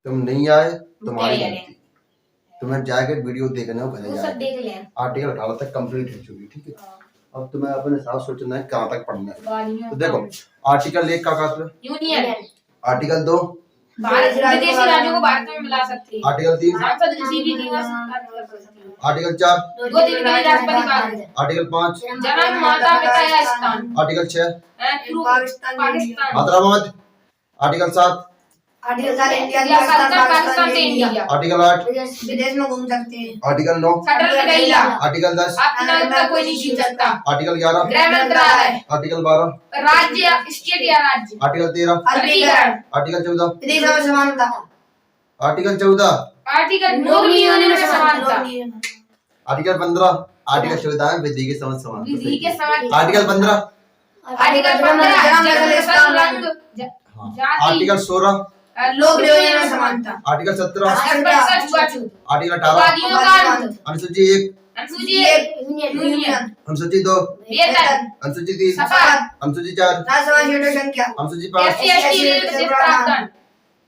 तुम नहीं आए तुम्हारी गलती। तुम्हें जाके वीडियो देखना हो घर जाके आर्टिकल 18 तक कंप्लीट हो चुकी, ठीक है। अब तुम्हें अपने हिसाब सोचना है कहाँ तक पढ़ना है। तो देखो आर्टिकल 1 का यूनियन, आर्टिकल 2 भारत विदेशी राज्यों को भारत में मिला सकती है, आर्टिकल 3 सांसद किसी भी दिवस कर सकती है, आर्टिकल 4 दो दिन के लिए राष्ट्रपति कार्य, आर्टिकल 5 जन्म माता पिता या स्थान, article 6 Pakistan, Hyderabad, article 7 India, Pakistan से इंडिया, आर्टिकल 8 विदेश में घूम सकते हैं, आर्टिकल 9 आर्टिकल 10 आपकी नागरिकता कोई नहीं छीन सकता, आर्टिकल 11 गृह मंत्रालय, आर्टिकल 12 राज्य स्टेट या राज्य, आर्टिकल 13 वर्गीकरण, आर्टिकल 14 विदेशों में समानता, आर्टिकल 14 आर्टिकल नौकरी होने में समानता, आर्टिकल 15 आर्टिकल 14 है विधि के समझ समान, विधि के समान, आर्टिकल 15 आर्टिकल 15 आर्टिकल 16 लोक नियोजन में समानता, आर्टिकल 17 छुआछूत, आर्टिकल 18 अपराधियों का अंत, अनुसूची 1 अनुसूची 1 यूनियन, अनुसूची 2 वेतन, अनुसूची 3 शपथ, अनुसूची 4 राज्यसभा सीटों की संख्या, अनुसूची 5 SC/ST के प्रावधान,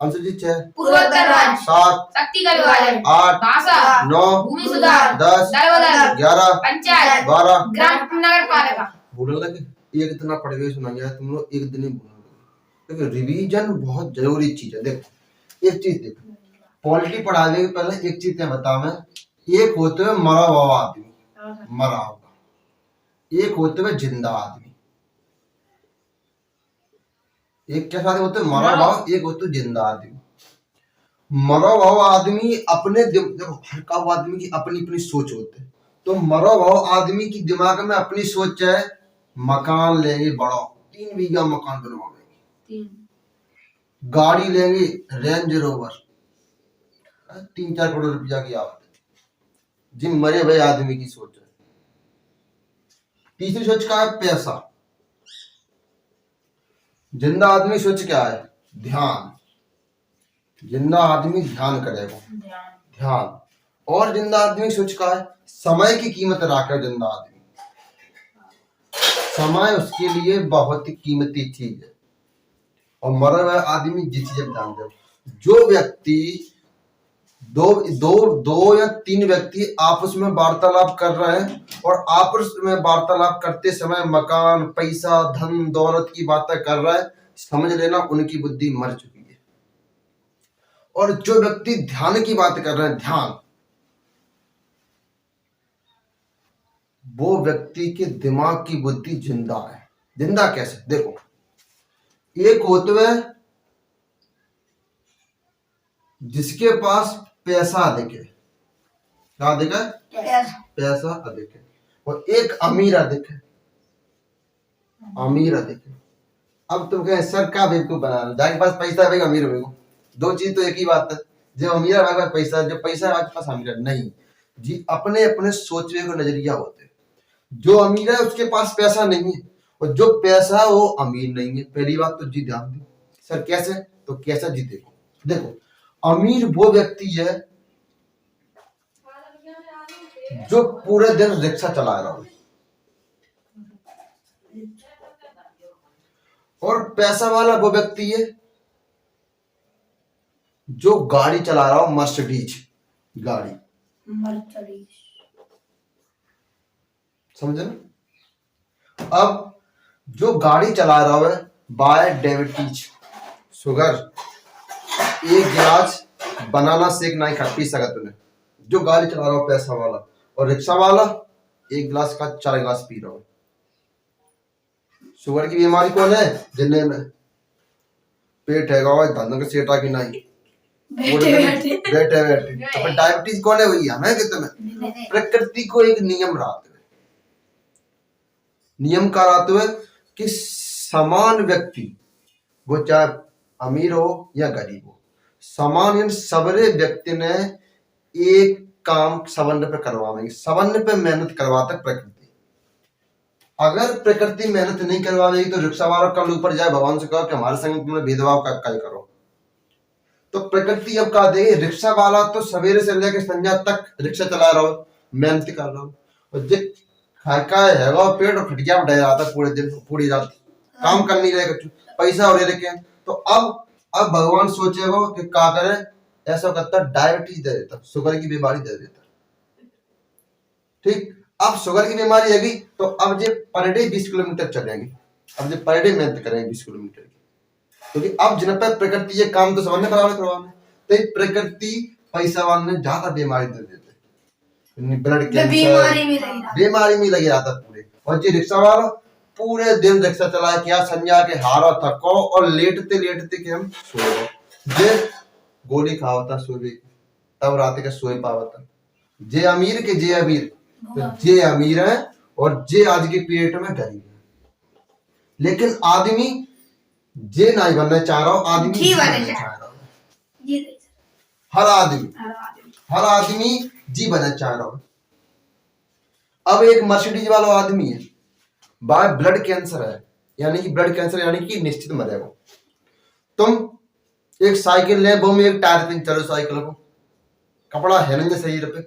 अनुसूची 6 पूर्वोत्तर राज्य, 7 शक्ति का विभाजन, 8 भाषा, 9 भूमि सुधार, 10 दल बदल, 11 पंचायत, 12 ग्राम नगर पालिका, भूलने लगे। एक इतना पढ़ के सुना गया तुम लोग एक दिन ही भूलोगे। देखो रिवीजन बहुत जरूरी चीज है। देखो एक चीज देखो पॉलिटी पढ़ाने के पहले एक चीज मैं बता मैं, एक होते हुए मरा हुआ आदमी, मरा हुआ, एक होते हुए जिंदा आदमी। एक क्या साथ होते मरा हुआ, एक होते जिंदा आदमी। मरा हुआ आदमी अपने देखो हर हुआ आदमी की अपनी अपनी सोच होती है। तो मरा हुआ आदमी की दिमाग में अपनी सोच है मकान लेंगे बड़ा 3 बीघा मकान बनवाएंगे, गाड़ी लेंगे रेंज रोवर 3-4 करोड़ रुपया की आवत है। जिन मरे हुए आदमी की सोच है। तीसरी सोच का है पैसा। जिंदा आदमी सोच क्या है? ध्यान। जिंदा आदमी ध्यान करेगा, ध्यान। और जिंदा आदमी सोच का है समय की कीमत रखकर। जिंदा आदमी समय उसके लिए बहुत ही कीमती चीज है। और मरा हुआ आदमी जिस चीज ध्यान दे, जो व्यक्ति दो या 3 व्यक्ति आपस में वार्तालाप कर रहे हैं और आपस में वार्तालाप करते समय मकान, पैसा, धन दौलत की बातें कर रहा है, समझ लेना उनकी बुद्धि मर चुकी है। और जो व्यक्ति ध्यान की बात कर रहे हैं, ध्यान, वो व्यक्ति के दिमाग की बुद्धि जिंदा है। जिंदा कैसे? देखो एक होते हुए जिसके पास पैसा अधिक है, क्या अधिक है? पैसा अधिक है। और एक अमीर अधिक है, अमीर अधिक है। अब तुम कहें सर क्या बेवकूफ बना रहे, जाके पास पैसा है अमीर हो, दो चीज तो एक ही बात है। जो अमीर है पास पैसा, जो पैसा है पास अमीर नहीं जी। अपने अपने सोचने का नजरिया होते हैं। जो अमीर है उसके पास पैसा नहीं है, और जो पैसा है वो अमीर नहीं है। पहली बात तो जी ध्यान दो। सर कैसे? तो कैसा जी देखो अमीर वो व्यक्ति है जो पूरे दिन रिक्शा चला रहा हो, और पैसा वाला वो व्यक्ति है जो गाड़ी चला रहा हो, मर्सिडीज गाड़ी। समझे ना? अब जो गाड़ी चला रहा है बाय डायबिटीज, शुगर, एक गिलास बनाना शेक नहीं खा पी सकत तूने। जो गाड़ी चला रहा हो पैसा वाला, और रिक्शा वाला 1 गिलास का 4 गिलास पी रहा हो। शुगर की बीमारी कौन है? जिन्हें में पेट है धंधों के सेटा की नहीं बैठे। तो डायबिटीज कौन है? वही हमें कितने प्रकृति को एक नियम रहते हुए, नियम का रहते हुए कि समान व्यक्ति, वो चाहे अमीर हो या गरीब हो, समान सबरे व्यक्ति ने एक काम सवर्ण पे करवाएंगे। सवर्ण पे मेहनत करवाता प्रकृति। अगर प्रकृति मेहनत नहीं करवाएगी तो रिक्शा वाला कल ऊपर जाए भगवान से कहो कि हमारे संग तुमने भेदभाव का करो, तो प्रकृति अब कहा देगी रिक्शा वाला तो सवेरे से लेकर संध्या तक रिक्शा चला रहा हो, मेहनत कर रहा हो, और जो खाका है पेट और खटिया बैठा रहा था पूरे दिन पूरी रात, काम कर नहीं रहेगा, पैसा हो रहे। तो अब भगवान सोचेगा कि क्या करे, ऐसा करता डायबिटीज दे देता, शुगर की बीमारी दे देता। ठीक, अब शुगर की बीमारी है तो अब जे पर डे 20 किलोमीटर चलेंगे, अब जे पर डे मेहनत करेंगे 20 किलोमीटर की, क्योंकि अब जिन पर प्रकृति ये काम तो सबने करवाने, तो प्रकृति पैसा वाले ज्यादा बीमारी दे देते, ब्लड कैंसर बीमारी में लगे जाता पूरे। और जी रिक्शा वाला पूरे दिन रिक्शा चलाए क्या संज्ञा के हारा थको और लेटते लेटते के हम सो गए, जे गोली खावता सोए तब रात का सोए पावता। जे अमीर के जे अमीर, तो जे अमीर है और जे आज के पेट में गरीब है। लेकिन आदमी जे नहीं बनना चाह रहा हो, आदमी जी बनना चाह रहा हो। हर आदमी जी बनना चाह रहा हो। अब एक मर्सिडीज वाला आदमी है, बाय ब्लड कैंसर है, यानी कि ब्लड कैंसर यानी कि निश्चित मरेगा। तुम एक साइकिल ले, वो में एक टायर पे चलो साइकिल को, कपड़ा है नहीं शरीर पे,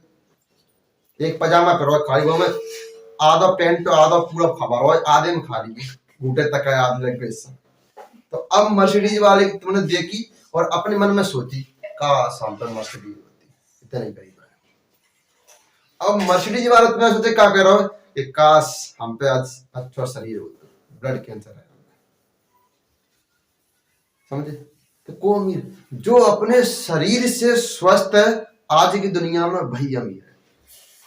एक पजामा करो खाली, वो में आधा पैंट आधा पूरा खबर हो, आधे में खा लीजिए घूटे तक है आधे लग गए। तो अब मर्सिडीज वाले की तुमने देखी और अपने मन में सोची काश हम पर मर्सिडीज होती, इतने गरीब है। अब मर्सिडीज वाले तुम्हें सोचे क्या कह रहा हो कि काश हम पे आज अच्छा शरीर होता, ब्लड कैंसर है, समझे। तो को अमीर जो अपने शरीर से स्वस्थ है आज की दुनिया में वही अमीर है।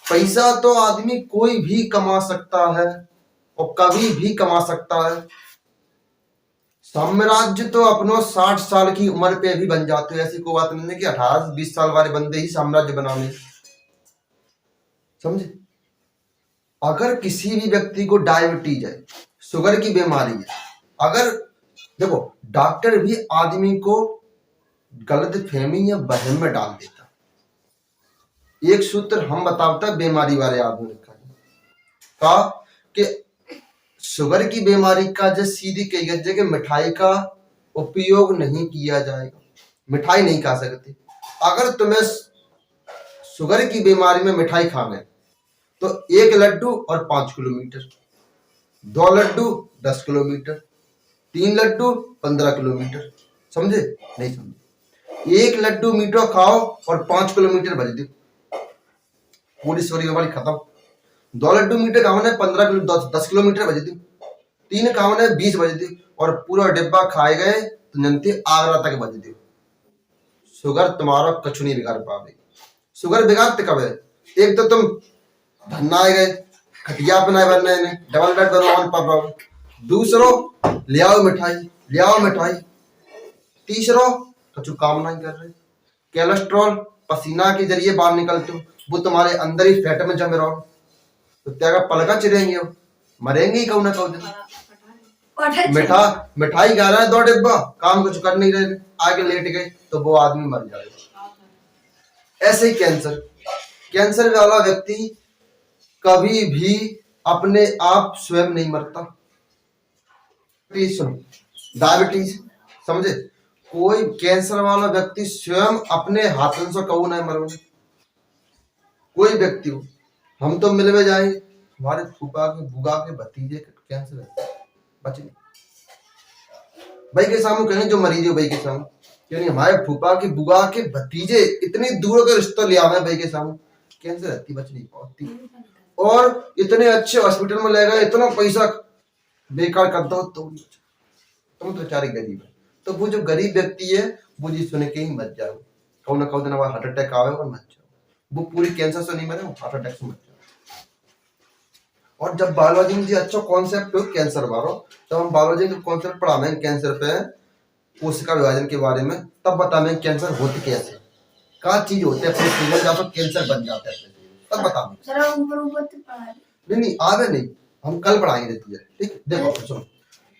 पैसा तो आदमी कोई भी कमा सकता है और कभी भी कमा सकता है। साम्राज्य तो अपनो 60 साल की उम्र पे भी बन जाते हैं, ऐसी कोई बात नहीं है कि 18-20 साल वाले बंदे ही साम्राज्य बनाने, समझे। अगर किसी भी व्यक्ति को डायबिटीज है, शुगर की बीमारी है, अगर देखो डॉक्टर भी आदमी को गलत फहमी या वहम में डाल देता। एक सूत्र हम बताता बीमारी वाले आदमी का कि शुगर की बीमारी का जो सीधी कही गई कि मिठाई का उपयोग नहीं किया जाएगा, मिठाई नहीं खा सकते। अगर तुम्हें शुगर की बीमारी में मिठाई खाना है तो 1 लड्डू और 5 किलोमीटर, 2 लड्डू 10 किलोमीटर, 3 लड्डू 15 किलोमीटर, समझे नहीं समझे। 1 लड्डू मीठा खाओ और 5 किलोमीटर बज दो, पूरी शुगर बीमारी खत्म। 2 लड्डू मीठे खाओ 10 किलोमीटर बज दो, 3 खाओ 20 बज दो और पूरा डिब्बा खाए गए तो जनती आगरा तक बज दो। शुगर तुम्हारा कछ नहीं बिगाड़ पावे। शुगर बिगाड़ते कब है, एक तो तुम धन्नाए गए खटिया पे नहीं बनने ने डबल बेड बनवान पर, दूसरो ले आओ मिठाई, तीसरो कछु काम नहीं कर रहे, कोलेस्ट्रॉल पसीना के जरिए बाहर निकलते हो, वो तुम्हारे अंदर ही फैट में जमे रहो, तो त्यागा पलका चिरेंगे हो, मरेंगे ही कहूं ना कहूं। मिठाई खा रहा है 2 डिब्बा, काम कुछ कर नहीं रहे, आगे लेट गए तो वो आदमी मर जाएगा। ऐसे ही कैंसर वाला व्यक्ति कभी भी अपने आप स्वयं नहीं मरता। सुनो, डायबिटीज समझे, कोई कैंसर वाला व्यक्ति स्वयं अपने हाथों से कबू नहीं मरोगे। कोई व्यक्ति हो, हम तो मिलवे जाएंगे, हमारे फूफा के बुआ के भतीजे कैंसर है, बच नहीं भाई के सामने कहें जो मरीज हो भाई के सामने, क्यों हमारे फूफा के बुआ के भतीजे इतनी दूर का रिश्ता ले आवे भाई के सामने, कैंसर रहती बच नहीं पाती। और इतने अच्छे हॉस्पिटल में ले गए, इतना पैसा बेकार कर दो तो तुम तो बेचारे गरीब है। तो वो जो गरीब व्यक्ति है वो जी सुन के ही मर जाओ, कौन ना कौन दिन हार्ट अटैक आवे और मर जाओ। वो पूरी कैंसर से नहीं मरे, हार्ट अटैक से मर जाओ। और जब बायोलॉजी में जी अच्छा कॉन्सेप्ट हो कैंसर बारो, तब हम बायोलॉजी का कॉन्सेप्ट पढ़ावे कैंसर पे, कोशिका विभाजन के बारे में, तब बतावे कैंसर होते कैसे, क्या चीज होते हैं जब कैंसर बन जाता है, तब बतावे। नहीं आवे नहीं, हम कल पढ़ाएंगे तुझे, ठीक। देखो सुनो,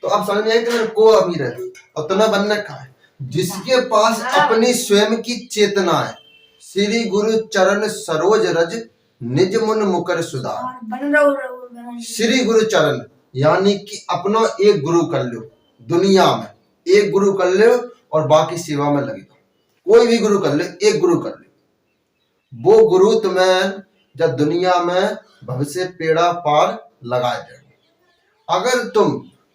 तो अब समझ में आई तुम्हें को अमीर है और तुम्हें बनना कहा है, जिसके पास अपनी स्वयं की चेतना है। श्री गुरु चरण सरोज रज निज मन मुकर सुधार। श्री गुरु चरण यानी कि अपना एक गुरु कर लो, दुनिया में एक गुरु कर लो और बाकी सेवा में लगे। कोई भी गुरु कर ले, एक गुरु कर ले, वो गुरु तुम्हें जब दुनिया में भविष्य पेड़ा पार लगा जाए। अगर तुम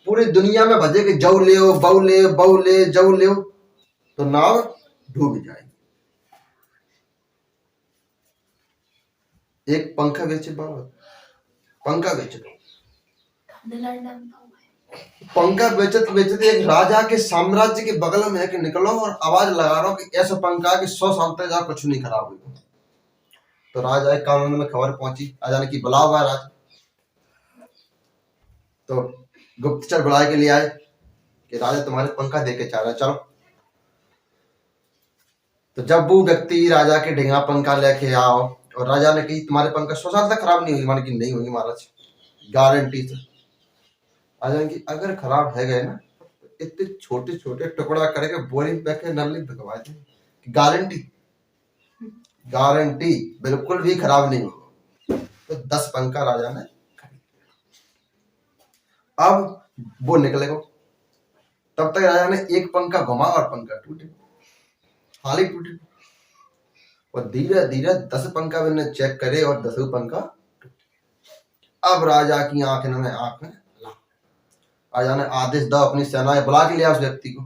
पूरी दुनिया में भजे के जऊ ले बऊ ले जऊ ले तो नाव डूब जाएगी। एक पंखा बेचे बाबा, पंखा बेचे, पंखा बेचत बेचत एक राजा के साम्राज्य के बगल में है कि निकलो और आवाज लगा रहा हो कि ऐसा पंखा कि 100 साल तक जा कुछ नहीं खराब हुई। तो राजा के कानून में खबर पहुंची, राजा ने की बुला हुआ राजा, तो गुप्तचर बुलाए के लिए आए कि राजा तुम्हारे पंखा दे के चाह रहा, चलो। तो जब वो व्यक्ति राजा के ढिंगा पंखा लेके आओ और राजा ने कही तुम्हारे पंखा 100 साल तक खराब नहीं हुई, माने कि नहीं होगी महाराज, गारंटी से। राजा की अगर खराब है गए ना, इतने छोटे छोटे टुकड़ा करके बोरिंग पैक नली भिगवा दे, गारंटी, गारंटी बिल्कुल भी खराब नहीं होगा। तो 10 पंखा राजा ने खरीद। अब वो निकले को, तब तक राजा ने एक पंखा घुमा और पंखा टूटे, हाल ही टूटे। और धीरे धीरे 10 पंखा मैंने चेक करे और 10 पंखा टूटे। अब राजा की आंख में राजा ने आदेश दो अपनी सेनाएं बुला के लिया उस व्यक्ति को।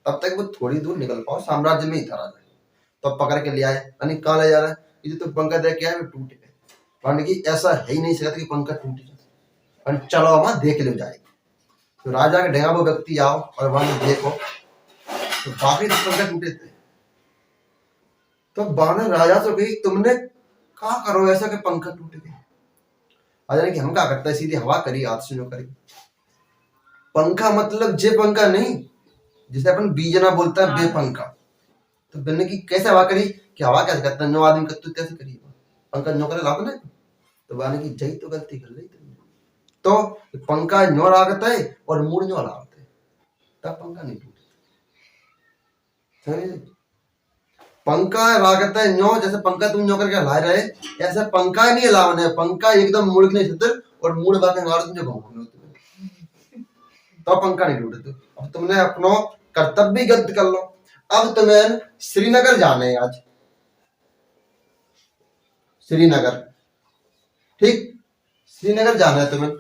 तब तक वो थोड़ी दूर निकल पाओ, साम्राज्य में ही था राजा। तो पकड़ के ले आए, यानी कहाँ ले जा रहा है, ये तो पंखा दे के आए वो टूट गए, यानी कि ऐसा है ही नहीं सकता कि पंखा टूट जाए, चलो वहां देख ले जाएगी। तो राजा के ढेंगा वो व्यक्ति आओ और वहां देखो तो बाकी 10 पंखा टूटे थे। तो बानर राजा से कही तुमने क्या करो ऐसा कि पंखा टूट गए। राजा ने कि हम क्या करता है, सीधी हवा करी, हाथ से जो करी। पंखा मतलब जे पंखा नहीं, जिसे अपन बीजना बोलता है, बेपंखा। तो बनने की कैसे हवा करी कि हवा कैसे करता है, 9 आदमी करते कैसे करी पंखा, नो करे लाभ नहीं। तो बाने की जई तो गलती कर रही तुमने, तो पंखा नो लागता है और मूड नो लागता है, तब पंखा नहीं टूटता। पंखा लागता है नो, जैसे पंखा तुम नो करके हिला रहे, ऐसा पंखा ही नहीं हिलावना है, पंखा एकदम मुड़ नहीं छतर और मूड बाके मार तुम जो घूमने तो पंखा नहीं टूटे। अब तुमने अपनो कर्तव्य गलत कर लो। अब तुम्हें श्रीनगर जाने है आज, श्रीनगर, ठीक, श्रीनगर जाना है तुम्हें।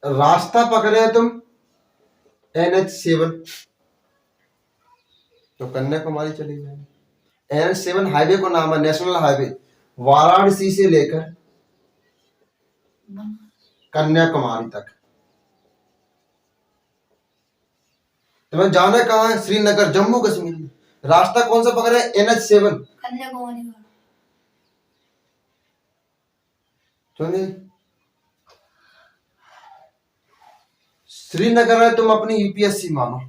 रास्ता पकड़े है तुम NH7, तो कन्याकुमारी चली जाए। NH7 हाईवे को नाम है, नेशनल हाईवे, वाराणसी से लेकर कन्याकुमारी तक। तुम्हें जाना कहाँ है, श्रीनगर, जम्मू कश्मीर में। रास्ता कौन सा पकड़े, NH7, कन्याकुमारी का। सुनिए, श्रीनगर में तुम अपनी UPSC मानो,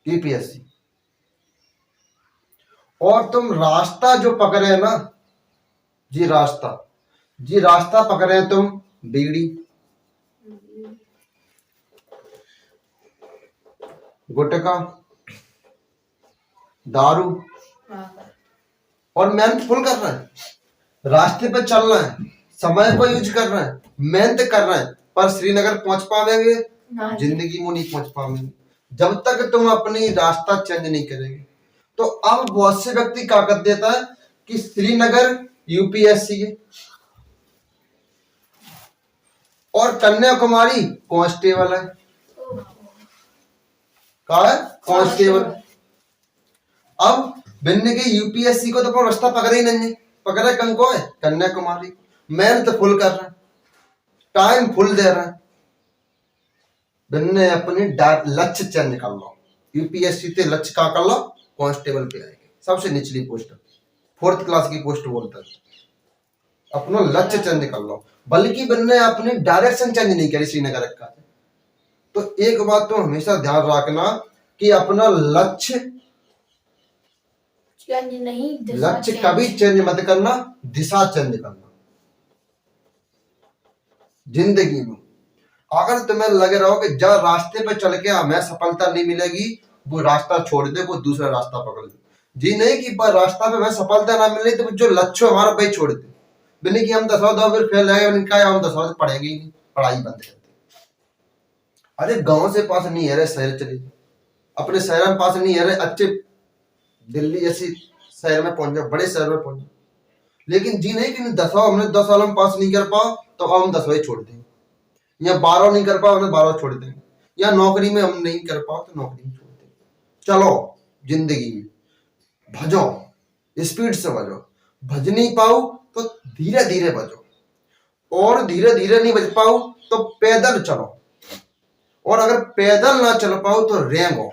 UPSC, और तुम रास्ता जो पकड़े है ना, जी रास्ता पकड़े हैं तुम बीड़ी, गुटखा, दारू, और मेहनत फुल कर रहे हैं, रास्ते पे चल रहे हैं, समय को यूज कर रहे हैं, मेहनत कर रहे हैं, पर श्रीनगर पहुंच पाएंगे, जिंदगी में नहीं पहुंच पाएंगे जब तक तुम अपनी रास्ता चेंज नहीं करेंगे। तो अब बहुत से व्यक्ति क्या कर देता है कि श्रीनगर UPSC है और कन्याकुमारी कांस्टेबल है, क्या है, कांस्टेबल। अब बनने के UPSC को तो रास्ता पकड़े ही नहीं है, पकड़े कंको है कन्याकुमारी, मेहनत फुल कर रहा है, टाइम फुल दे रहा है। बनने अपनी लक्ष्य चेंज कर लो, UPSC से लक्ष्य का कर लो, कांस्टेबल पे आएंगे, सबसे निचली पोस्ट, 4th क्लास की पोस्ट बोलता है। अपना लक्ष्य चेंज कर लो, बल्कि बनने अपनी डायरेक्शन चेंज नहीं करी श्रीनगर का। तो एक बात तो हमेशा ध्यान रखना कि अपना लक्ष्य नहीं, लक्ष्य कभी चेंज मत करना, दिशा चेंज करना जिंदगी में। अगर तुम्हें लगे रहो कि जब रास्ते पे चल के हमें सफलता नहीं मिलेगी, वो रास्ता छोड़ दे, वो दूसरा रास्ता पकड़ ले। जी नहीं कि रास्ता पे हमें सफलता ना मिले तो जो लक्ष्य हमारा भाई छोड़ दे, बिना कि हम 10 फिर फेल है, हम 10 पढ़ेंगे ही नहीं, पढ़ाई बंद कर दे। अरे गांव से पास नहीं है रे, शहर चले, अपने शहर में पास नहीं है रे, अच्छे दिल्ली जैसी शहर में पहुंच जाओ, बड़े शहर में पहुंच जाओ। लेकिन जी नहीं कि हमने 10 साल में पास नहीं कर पाओ तो हम 10 छोड़ देंगे, या 12 नहीं कर पाओ हमने 12 छोड़ देंगे, या नौकरी में हम नहीं कर पाओ तो नौकरी छोड़ देंगे। चलो जिंदगी में भजो, स्पीड से भजो। भज नहीं पाओ तो धीरे धीरे भजो, और धीरे धीरे नहीं भज पाओ तो पैदल चलो, और अगर पैदल ना चल पाओ तो रेंगो।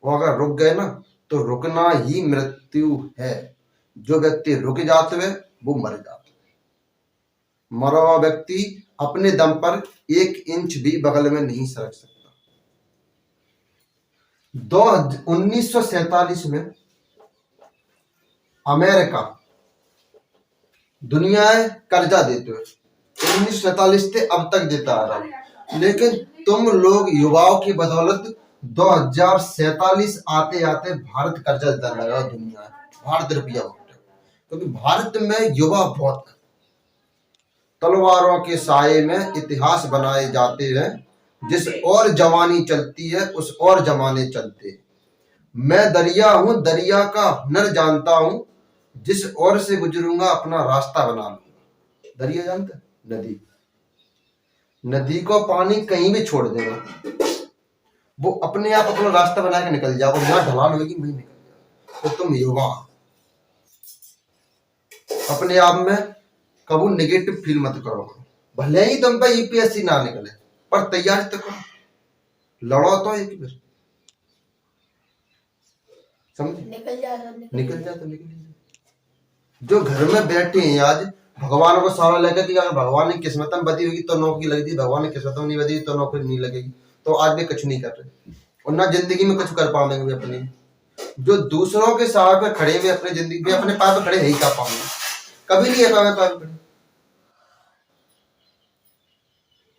और अगर रुक गए ना तो रुकना ही मृत्यु है। जो व्यक्ति रुक जाते हुए वो मर जाते हैं। मरा हुआ व्यक्ति अपने दम पर 1 इंच भी बगल में नहीं सरक सकता। 1947 में अमेरिका दुनिया कर्जा देते हुए 1947 से अब तक देता आ रहा है, लेकिन तुम लोग युवाओं की बदौलत 2047 आते आते भारत कर्जा देता लगा दुनिया, भारत रुपया, क्योंकि भारत में युवा बहुत है। तलवारों के साये में इतिहास बनाए जाते हैं, जिस और जवानी चलती है उस और जमाने चलते हैं। मैं दरिया हूं, दरिया का हुनर जानता हूं, जिस ओर से गुजरूंगा अपना रास्ता बना लूंगा। दरिया जानते, नदी, नदी को पानी कहीं भी छोड़ देगा, वो अपने आप अपना रास्ता बना के निकल जाओ, जहां ढलान होगी वहीं निकल जाओ। तो तुम युवा अपने आप में कभी नेगेटिव फील मत करो। भले ही तुम पे यूपीएससी ना निकले, पर तैयारी तो करो, लड़ो तो एक बार, समझे? निकल जाता निकल जा तो निकल जा। जो घर में बैठे हैं आज भगवान को सहारा लेकर कि अगर भगवान ने किस्मत में बदी होगी तो नौकरी लगती, भगवान ने किस्मत में नहीं बदी तो नौकरी नहीं लगेगी, तो आज भी कुछ नहीं कर रहे और ना जिंदगी में कुछ कर पाएंगे अपनी। जो दूसरों के सहारे पे खड़े हुए अपनी जिंदगी में अपने पैर पे खड़े नहीं कर पाएंगे, कभी नहीं है पैर पे खड़े।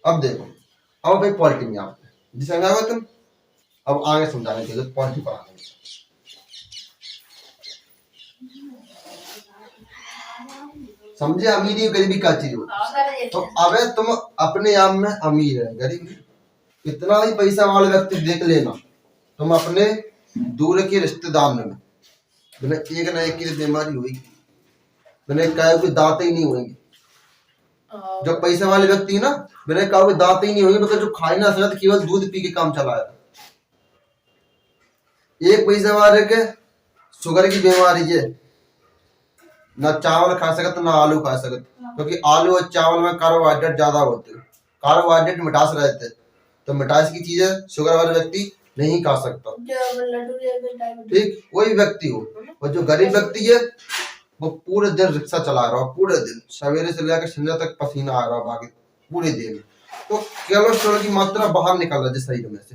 अब देखो, अब भाई पॉलिटी में आप जिसे तुम अब आगे समझाने के लिए पॉलिटी पढ़ाने समझे। अमीरी गरीबी का चीज होती है। तो अब तुम अपने आप में अमीर है, गरीब इतना ही पैसा वाले व्यक्ति देख लेना, तुम अपने दूर के रिश्तेदार में बिना एक ना एक की बीमारी होगी, बिना कहे कोई दांत ही नहीं होंगे। जो पैसे वाले व्यक्ति है ना, बिना कहा कोई दांत ही नहीं होंगे, बिकॉज जो खाई ना सकता केवल दूध पी के काम चलाया। एक पैसे वाले के शुगर की बीमारी है, ना चावल खा सकते ना आलू खा सकते, क्योंकि आलू और चावल में कार्बोहाइड्रेट ज्यादा होते हैं। कार्बोहाइड्रेट मिठास रहते हैं, तो मिठास की चीजें शुगर वाला व्यक्ति नहीं खा सकता। ठीक, कोई व्यक्ति हो, और जो गरीब व्यक्ति है वो पूरे दिन रिक्शा चला रहा हो, पूरे दिन सवेरे से लेकर संध्या तक पसीना आ रहा हो बाकी पूरे दिन, तो कोलेस्ट्रॉल की मात्रा बाहर निकल रहा है शरीर में से।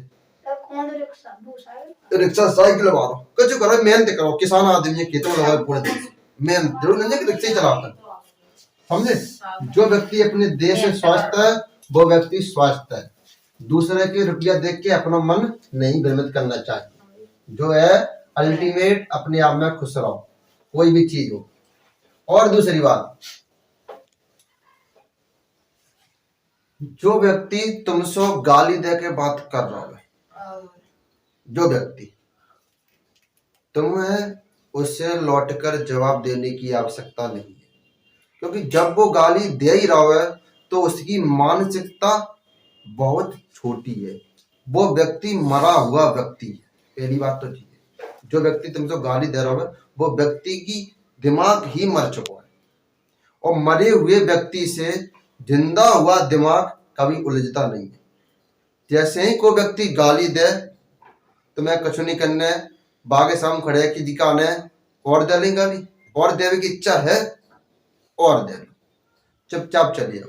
रिक्शा साइकिल वाला कुछ करो, मेहनत करो, किसान आदमी है, खेतों में लगा पूरे दिन मेहनत, जरूर नहीं कि रिक्शा ही चलाता, समझे। जो व्यक्ति अपने देश में स्वस्थ है वो व्यक्ति स्वस्थ है। दूसरे के रुपया देख के अपना मन नहीं भ्रमित करना चाहिए। जो है अल्टीमेट अपने आप में खुश रहो, कोई भी चीज हो। और दूसरी बात, जो व्यक्ति तुमसे गाली दे के बात कर रहा है, जो व्यक्ति, तुम्हें उसे लौटकर जवाब देने की आवश्यकता नहीं है, क्योंकि जब वो गाली दे ही रहा है तो उसकी मानसिकता बहुत छोटी है। वो व्यक्ति मरा हुआ व्यक्ति है, पहली बात तो ठीक है। जो व्यक्ति तुमसे गाली दे रहा है वो व्यक्ति की दिमाग ही मर चुका है, और मरे हुए व्यक्ति से जिंदा हुआ दिमाग कभी उलझता नहीं है। जैसे ही कोई व्यक्ति गाली दे, तुम्हें कुछ नहीं करने, बागे साम खड़े की दिखाने और दे लें गाली, और देवे की इच्छा है और दे लो, चुपचाप चलिए।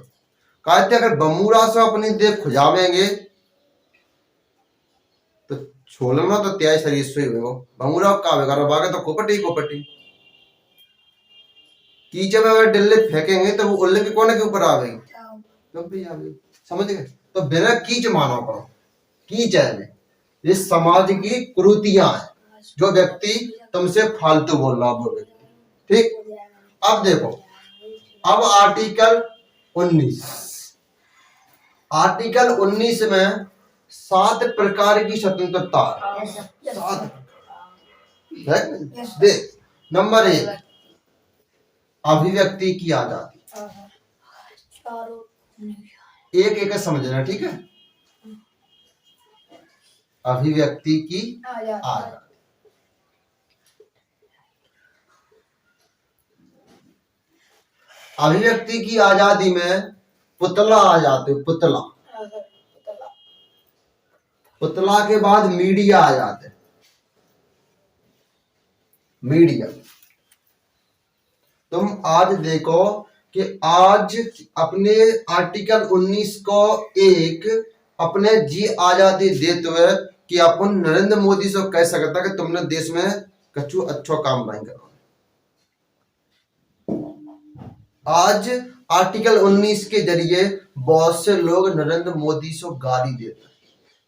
कहते अगर बमूरा से अपनी देह खुजावेंगे तो छोलना तो त्याय शरीर से हो, बमूरा का बेकार बागे तो कोपटी कोपटी। कीचड़ में अगर डिल्ले फेंकेंगे तो वो उल्ले के कोने के ऊपर आवेंगे, तुम भी आवेंगे, समझ गए। तो बिना कीच मानो करो, कीच है इस समाज की कुरीतियां हैं। जो व्यक्ति तुमसे फालतू बोल रहा वो व्यक्ति, ठीक। अब देखो, अब आर्टिकल 19 में 7 प्रकार की स्वतंत्रता है। 7 देख, नंबर 1 अभिव्यक्ति की आजादी, एक एक समझना, ठीक है। अभिव्यक्ति की आजादी, अभिव्यक्ति की आजादी में पुतला आ जाते, पुतला, पुतला के बाद मीडिया आ जाते, मीडिया। तुम आज देखो कि आज अपने आर्टिकल 19 को एक अपने जी आजादी देते हुए कि अपन नरेंद्र मोदी से कह सकता कि तुमने देश में कछु अच्छा काम नहीं करो। आज आर्टिकल 19 के जरिए बहुत से लोग नरेंद्र मोदी से गाली देते हैं,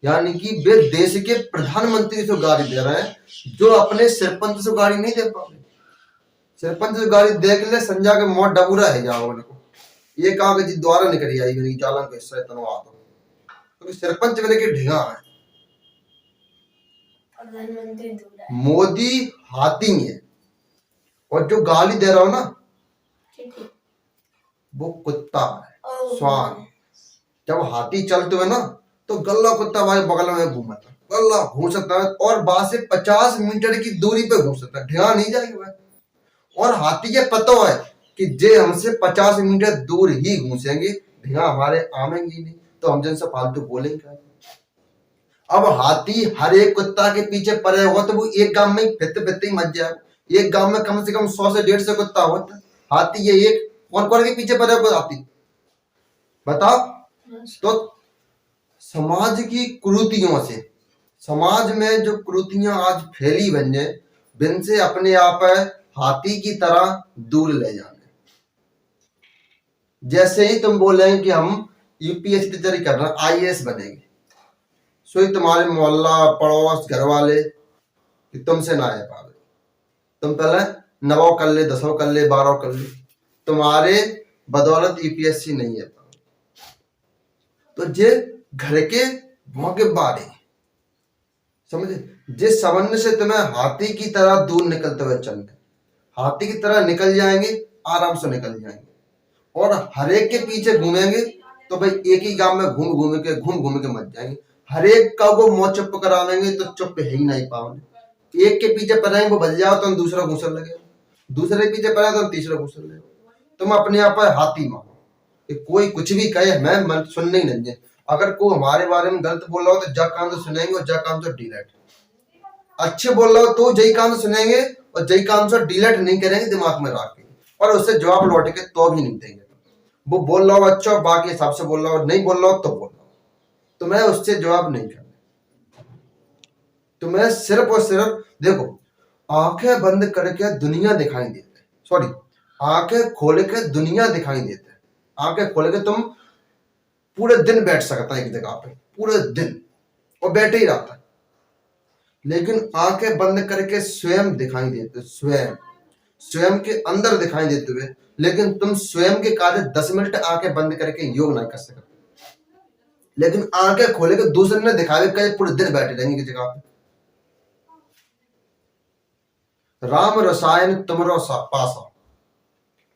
यानी कि वे देश के प्रधानमंत्री से गाली दे रहे हैं, जो अपने सरपंच से गाली नहीं दे पा रहे। सरपंच से गाली देख ले संजय के मोह डबूरा है जाओ को ये कागज द्वारा निकली आई मेरी चालन के हिस्सा इतना आता क्योंकि सरपंच वाले के ढींगा है, मोदी हाथी है और जो गाली दे रहा हो ना वो कुत्ता है, स्वान। जब हाथी चलते हुए ना तो गल्ला कुत्ता भाई बगल में घूमता, गल्ला घूमता है और वहां से 50 मीटर की दूरी पे घूमता है, ढेगा नहीं जाएगा भाई। और हाथी के पता है कि जे हमसे 50 मीटर दूर ही घूसेंगे, ढेगा हमारे आमेंगे नहीं, तो हम जिनसे फालतू बोलेंगे। अब हाथी हर एक कुत्ता के पीछे पड़े होगा तो वो एक गांव में फिरते फिरते ही मच जाएगा। एक गांव में कम से कम 100 से 150 कुत्ता होता, हाथी ये एक कौन कौन के पीछे पड़े होगा हाथी बताओ। तो समाज की कुरीतियों से, समाज में जो कुरीतियां आज फैली बन जाए, बिन से अपने आप हाथी की तरह दूर ले जाने। जैसे ही तुम बोलेंगे कि हम यूपीएससी की तैयारी कर रहे हैं, आईएएस बनेंगे, सो ही तुम्हारे मोहल्ला पड़ोस घर वाले कि तुमसे ना है पावे, तुम पहले 9 कर ले, 10 कर ले, 12 कर ले, तुम्हारे बदौलत यूपीएससी नहीं है। तो जे घर के मौके बारे समझे, जिस सामान्य से तुम्हें हाथी की तरह दूर निकलते हुए चलते, हाथी की तरह निकल जाएंगे, आराम से निकल जाएंगे और हर एक के पीछे घूमेंगे तो भाई एक ही गांव में घूम घूम के मच जाएंगे। हर एक का वो मुंह चुप करावेंगे तो चुप है ही नहीं पाओगे। एक के पीछे पड़ेंगे वो बच जाओ तो दूसरा घूसन लगेगा, दूसरे पीछे पड़ा तो तीसरा घूसन लगेगा। तुम अपने आप पर हाथी मानो कि कोई कुछ भी कहे मैं मन सुनने ही नहीं है। अगर कोई हमारे बारे में गलत बोल रहा हो तो जा काम तो सुनेंगे और जा काम तो डिलीट, अच्छे बोल रहा हो तो जय काम सुनेंगे और जय काम से डिलीट नहीं करेंगे दिमाग में रख के, और उससे जवाब लौट के तो भी नहीं देंगे। वो बोल रहा हो अच्छा, बाकी हिसाब से बोल रहा हो, नहीं बोल रहा हो तो बोल रहा हो, तुम्हें उससे जवाब नहीं करना। तुम्हें सिर्फ और सिर्फ देखो, आंखें बंद करके दुनिया दिखाई देते, सॉरी आंखें खोल के दुनिया दिखाई देते। आंखें खोल के तुम पूरे दिन बैठ सकता है एक जगह पे, पूरे दिन और बैठे ही रहता है, लेकिन आंखें बंद करके स्वयं दिखाई देते, स्वयं के अंदर दिखाई देते हुए, लेकिन तुम स्वयं के कार्य 10 मिनट आंखें बंद करके योग नहीं कर सकते, लेकिन आंखें खोले के दूसरे ने दिखावे कहे पूरे दिन बैठे रहेंगे की जगह पे। राम रसायन तुमरो पासा,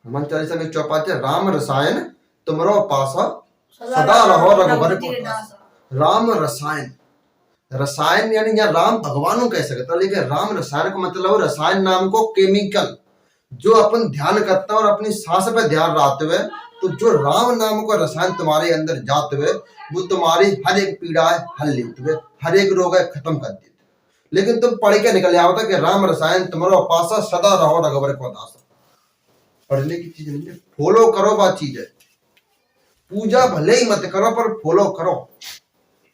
हनुमान चालीसा में चौपाच, राम रसायन तुमरो पासा सदा रहो रघुबर को दासा। राम रसायन, रसायन यानी यहाँ राम भगवान कह सकता, लेकिन राम रसायन का मतलब रसायन नाम को केमिकल जो अपन ध्यान करता है और अपनी सांस पे ध्यान रखते हुए, तो जो राम नाम को रसायन तुम्हारे अंदर जाते हुए वो तुम्हारी हर एक पीड़ा है हल लेते हुए, हर एक रोग है खत्म कर देते। लेकिन तुम पढ़ के निकल आओ कि राम रसायन तुम्हारा पासा सदा रहो रघुबर को दासा। पढ़ने की चीज नहीं है, फॉलो करो बात चीज है। पूजा भले ही मत करो पर फॉलो करो,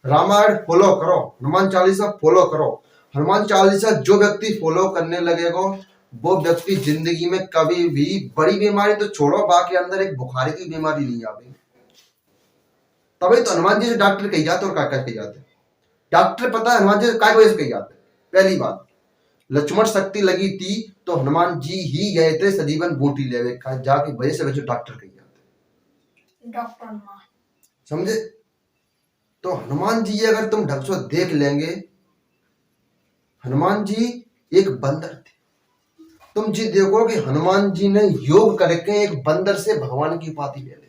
रामायण फॉलो करो, हनुमान चालीसा फॉलो करो। हनुमान चालीसा जो व्यक्ति फॉलो करने लगेगा वो व्यक्ति जिंदगी में कभी भी बड़ी बीमारी तो छोड़ो, बाकी अंदर एक बुखारी की बीमारी नहीं आएगी। तभी तो हनुमान जी से डॉक्टर कही जाते और क्या कही जाते, डॉक्टर पता है हनुमान जी से काय वजह से कही जाते। पहली बात, लक्ष्मण शक्ति लगी थी तो हनुमान जी ही गए थे सजीवन बूटी लेवे, जाके वजह से डॉक्टर कही जाते, डॉक्टर समझे। तो हनुमान जी अगर तुम ढंग से देख लेंगे, हनुमान जी एक बंदर थे। तुम जी देखो कि हनुमान जी ने योग करके एक बंदर से भगवान की उपाधि ले ली,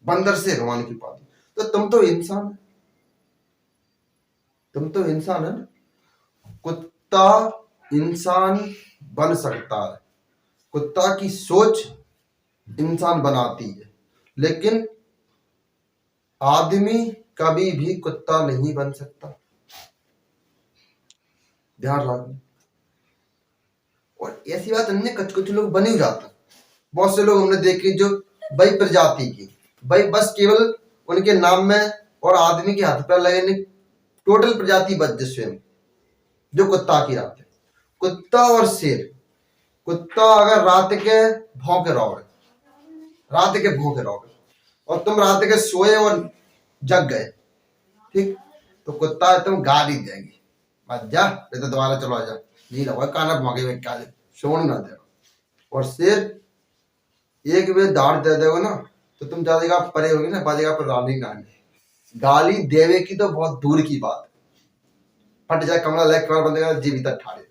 बंदर से भगवान की उपाधि। तो तुम तो इंसान है, तुम तो इंसान है ना। कुत्ता इंसान बन सकता है, कुत्ता की सोच इंसान बनाती है, लेकिन आदमी कभी भी कुत्ता नहीं बन सकता। ध्यान रखना। और ऐसी बात नहीं, कुछ कुछ लोग बन ही जाते। बहुत से लोग हमने देखे जो वही प्रजाति की, वही बस केवल उनके नाम में और आदमी के हाथ पैर लगे, नहीं टोटल प्रजाति बच स्वयं जो कुत्ता की रात है। कुत्ता और शेर, कुत्ता अगर रात के भौंके रहोगे, रात के भौंके रहोगे और तुम रात के सोए और जग गए, ठीक, तो कुत्ता तुम गाली देंगे, मत जा, नहीं तो दोबारा चलो आ जा, नहीं लगा काना भौंके में क्या सोने ना दे। और शेर एक बार दांत दे देगा ना तो तुम ज्यादा परे होगी ना, बाजेगा पर रानी गाली गाली देवे की तो बहुत दूर की बात, फट जाए कमरा लेके कमरा बंदेगा जीवित ठाड़े,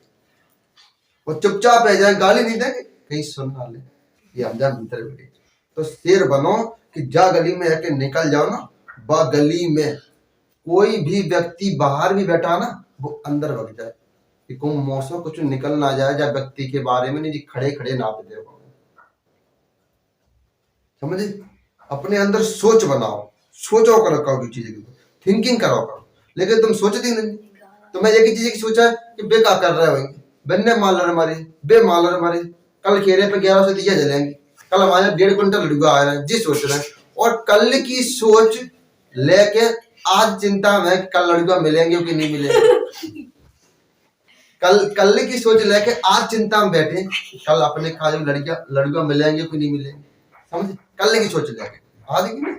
वो चुपचाप रह जाए, गाली नहीं देंगे कहीं सुन ना ले, ये हम जा भीतर बैठे। तो शेर बनो कि जा गली में आके निकल जाओ ना, बा गली में कोई भी व्यक्ति बाहर भी बैठा ना वो अंदर भग जाए कि कोई मौसम कुछ निकल ना जाए, जा व्यक्ति के बारे में नहीं खड़े खड़े नाप दे, समझे। अपने अंदर सोच बनाओ, सोचो करो करो की चीजें, थिंकिंग करो करो, लेकिन तुम सोचती नहीं। तो मैं एक ही चीज की सोचा कि बे क्या कर रहे होंगे, बन्ने मालर मारे, बे मालर मारे, कल खेरे पे 1100 दिया जलेंगे, कल हमारे 1.5 क्विंटल लड़ुआ आ रहे हैं, जी सोच रहे हैं। और कल की सोच लेके आज चिंता में कल लड़ुआ मिलेंगे कि नहीं मिलेंगे, कल की सोच लेके आज चिंता में बैठे कल अपने खाली लड़ुआ मिलेंगे कि नहीं मिलेंगे, समझ, कल की सोच लेके आज की नहीं।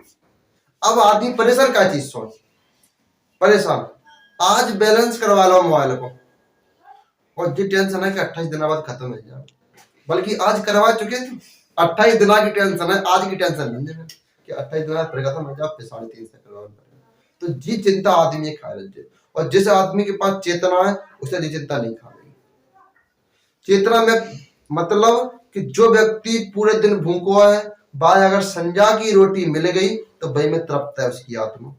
अब आदमी परेशान का चीज सोच, परेशान आज बैलेंस करवा लो मोबाइल को, और जो टेंशन है कि 28 दिन बाद खत्म हो जाए, बल्कि आज करवा चुके थे, 28 दिन की टेंशन है, आज की टेंशन नहीं है कि 28 दिन फिर खत्म हो जाए, फिर 3.5 से करवा। तो जी चिंता आदमी खा रहे, और जिस आदमी के पास चेतना है उसे जी चिंता नहीं खा रही। चेतना में मतलब कि जो व्यक्ति पूरे दिन भूखा है, बाय अगर संजा की रोटी मिल गई तो भाई में तृप्त है उसकी आत्मा।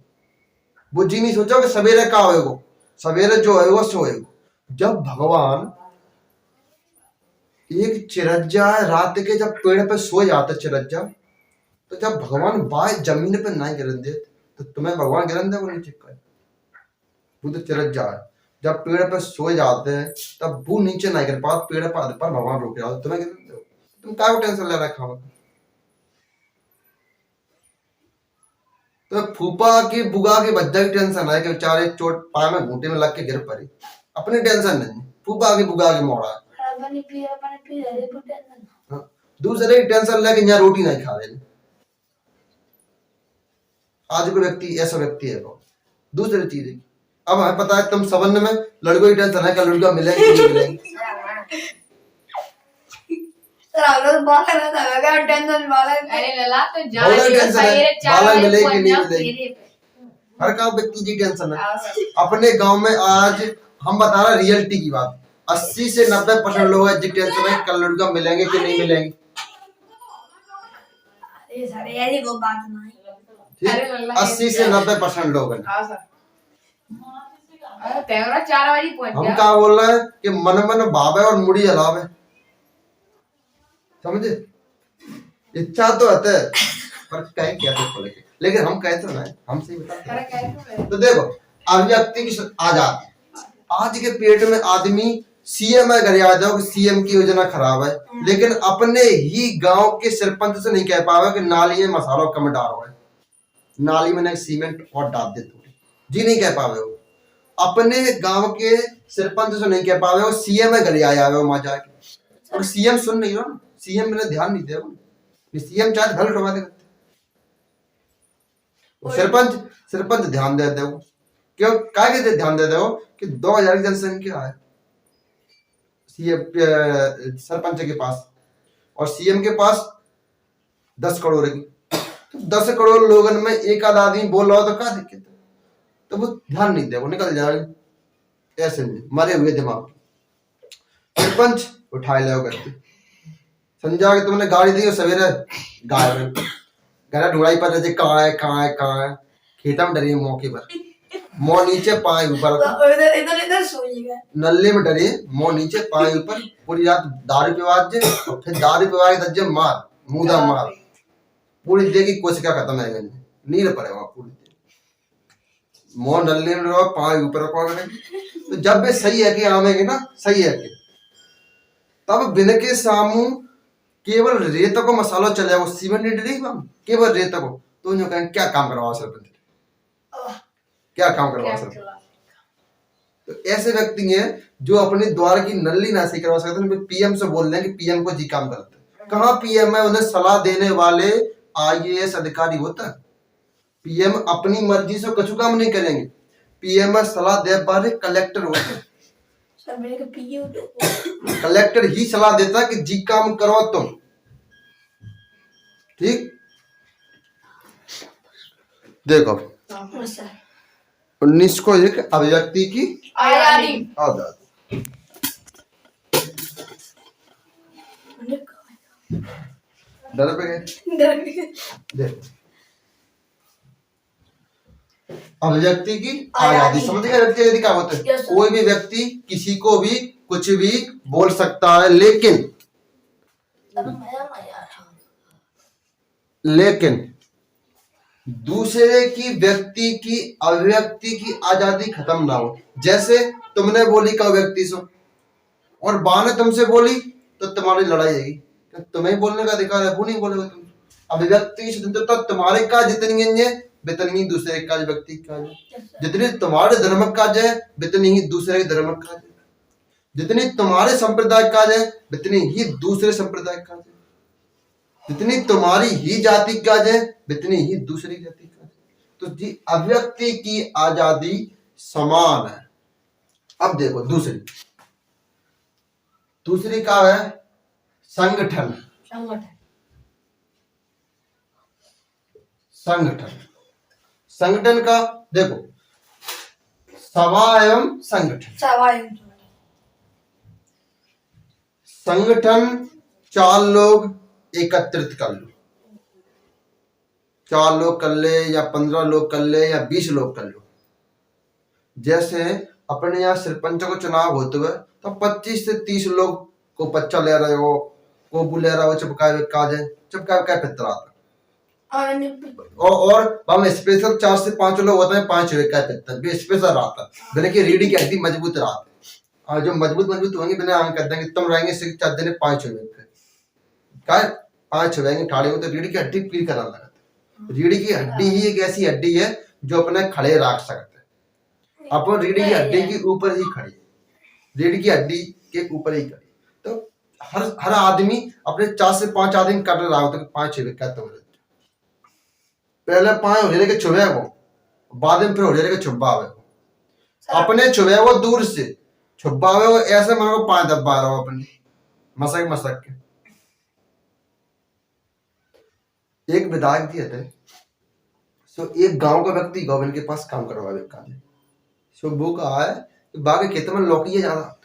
वो जी नहीं सोचा कि सवेरे का होएगा, सवेरे जो होएगा सो होएगा। जब भगवान एक चिरज्जा रात के जब पेड़ पे सो जाता चिरज्जा, तो जब भगवान बाय जमीन पे नहीं गिरन दे तो तुम्हें भगवान गिरन दे वो नीचे कर, वो तो चिरज्जा है। जब पेड़ पे सो जाते हैं तब वो नीचे नहीं गिर पाते, पेड़ पर भगवान रोक जाते, तुम्हें गिरन दे, तुम क्या टेंशन ले रखा हो। तो फूफा की बुगा की बच्चा की टेंशन है कि बेचारे चोट पाए में घूंटे में लग के गिर पड़ी, अपनी टेंशन नहीं, फूफा की बुगा की मोड़ा है। दूसरे की टेंशन लेके यहाँ रोटी नहीं खा रहे। आज कोई व्यक्ति ऐसा व्यक्ति है वो दूसरी चीज है। अब हमें पता है तुम सबन में लड़कों की टेंशन है, क्या लड़का मिलेंगे नहीं मिलेंगे, हर काम व्यक्ति की टेंशन है। अपने गांव में आज हम बता रहे रियलिटी की बात, 80 से 90% लोग हैं जी टेंशन है कल लड़का मिलेंगे कि नहीं मिलेंगे। 80 से 90% लोग हैं। हम क्या बोल रहे हैं कि मन मन भावे और मुड़ी हलावे, समझे। इच्छा तो है पर कहीं क्या तो लेके, लेकिन हम कहते हैं हमसे बताते। तो देखो अभिव्यक्ति की आजाद, आज के पेट में आदमी सीएम है, घर आ जाओ कि सीएम की योजना खराब है, लेकिन अपने ही गांव के सरपंच से नहीं कह पावे कि नाली में मसाला कम डालो है, नाली में सीमेंट और डाल दे थोड़ी, जी नहीं कह पावे। वो अपने गांव के सरपंच से नहीं कह पावे, वो सीएम है घर आया वो वहां जाके, और सीएम सुन नहीं रहा, सीएम मैंने ध्यान नहीं दिया, सीएम चाहे घर उठवा दे, सरपंच ध्यान दे दे। क्यों क्या कहते ध्यान दे दे कि 2000 की जनसंख्या है सीएम सरपंच के पास, और सीएम के पास 10 करोड़ की, तो 10 करोड़ लोगन में एक आध आदमी बोल रहा हो तो क्या दिक्कत है, तो वो ध्यान नहीं दे, वो निकल जाए ऐसे में मरे हुए दिमाग। सरपंच उठाए ले करते संजा के तुमने गाड़ी दी सवेरे गायब घर ढूंढाई पर रहे कहाँ है खेता में डरी मौके पर, मौ नीचे पाए ऊपर, नल्ले में डरे मौ नीचे पाए ऊपर, पूरी रात दारू पिवाज और फिर दारू पिवा के दज्जे मुदा मार पूरी देगी कोशिका खत्म है गंज नील पड़े वहां पूरी मोह नल्ले में रहो पाँव ऊपर रखो तो जब वे सही है कि आवेंगे ना सही है कि तब बिन के सामू केवल रेत को मसाला चले वो सीमेंट नहीं डली हम केवल रेत को तो जो कहें क्या काम करवा सरपंच क्या काम करवा सरपंच तो ऐसे व्यक्ति हैं जो अपने द्वार की नल्ली ना सही करवा सकते पीएम से बोल रहे हैं कि पीएम को जी काम करते कहाँ पीएम है उन्हें सलाह देने वाले आईएएस अधिकारी होता है पीएम अपनी मर्जी से कुछ काम नहीं करेंगे पीएम में सलाह दे वाले कलेक्टर होते हैं कलेक्टर ही सलाह देता है कि जी काम करो तुम ठीक देखो 19 को एक अभिव्यक्ति की आजादी आजादी डर पे गए देखो अभिव्यक्ति की आजादी समझ गए व्यक्ति आजादी क्या होता है कोई भी व्यक्ति किसी को भी कुछ भी बोल सकता है लेकिन दूसरे की व्यक्ति की अभिव्यक्ति की आजादी खत्म ना हो जैसे तुमने बोली का व्यक्ति से और बा ने तुमसे बोली तो तुम्हारी लड़ाई आएगी तुम्हें बोलने का अधिकार है वो नहीं बोलेगा तुम अभिव्यक्ति की स्वतंत्रता तुम्हारे का जितनी है बेतनी दूसरे का व्यक्ति का है जितनी तुम्हारे धर्म का है बेतनी ही दूसरे धर्म का है जितनी तुम्हारे संप्रदाय का है बेतनी ही दूसरे संप्रदाय का है जितनी तुम्हारी ही जाति का है बेतनी ही दूसरी जाति का है तो जी अभिव्यक्ति की आजादी समान है अब देखो दूसरी का है संगठन संगठन का देखो सभा एवं संगठन संगठन 4 लोग एकत्रित कर लो 4 लोग कर ले या 15 लोग कर ले या 20 लोग कर लो जैसे अपने यहाँ सरपंच को चुनाव होते हुए तो 25 से 30 लोग को बच्चा ले रहे हो को बुले रहा हो चपका फिर आता और हम स्पेशल 4 से 5 लोग होते हैं 5 का पित्तर स्पेशल रहता है बिना की रीढ़ी की हड्डी मजबूत रहता है जो मजबूत होंगे बिना हम कहते हैं कि तुम रहेंगे 4 दिन 5 का 5 होंगे ठाड़े हो तो रीढ़ की हड्डी पीड़ करने लगता रीढ़ की हड्डी ही एक ऐसी हड्डी है जो अपने खड़े रख सकते हैं अपन रीढ़ की हड्डी के ऊपर ही खड़ी रीढ़ की हड्डी के ऊपर ही खड़ी तो हर आदमी अपने 4 से 5 आदमी कर रहा होता है 5 कहते हैं पहले 5 हो के छुबे को बाद में फिर हो के छुब्बावे को अपने छुबे वो दूर से छुब्बावे वो ऐसे मन को 5 दबा रहा हो अपने मसक के एक विधायक जी थे सो एक गांव का व्यक्ति गवर्नमेंट के पास काम करवावे का सो वो कहा है कि बागे खेत में लौकिया जा रहा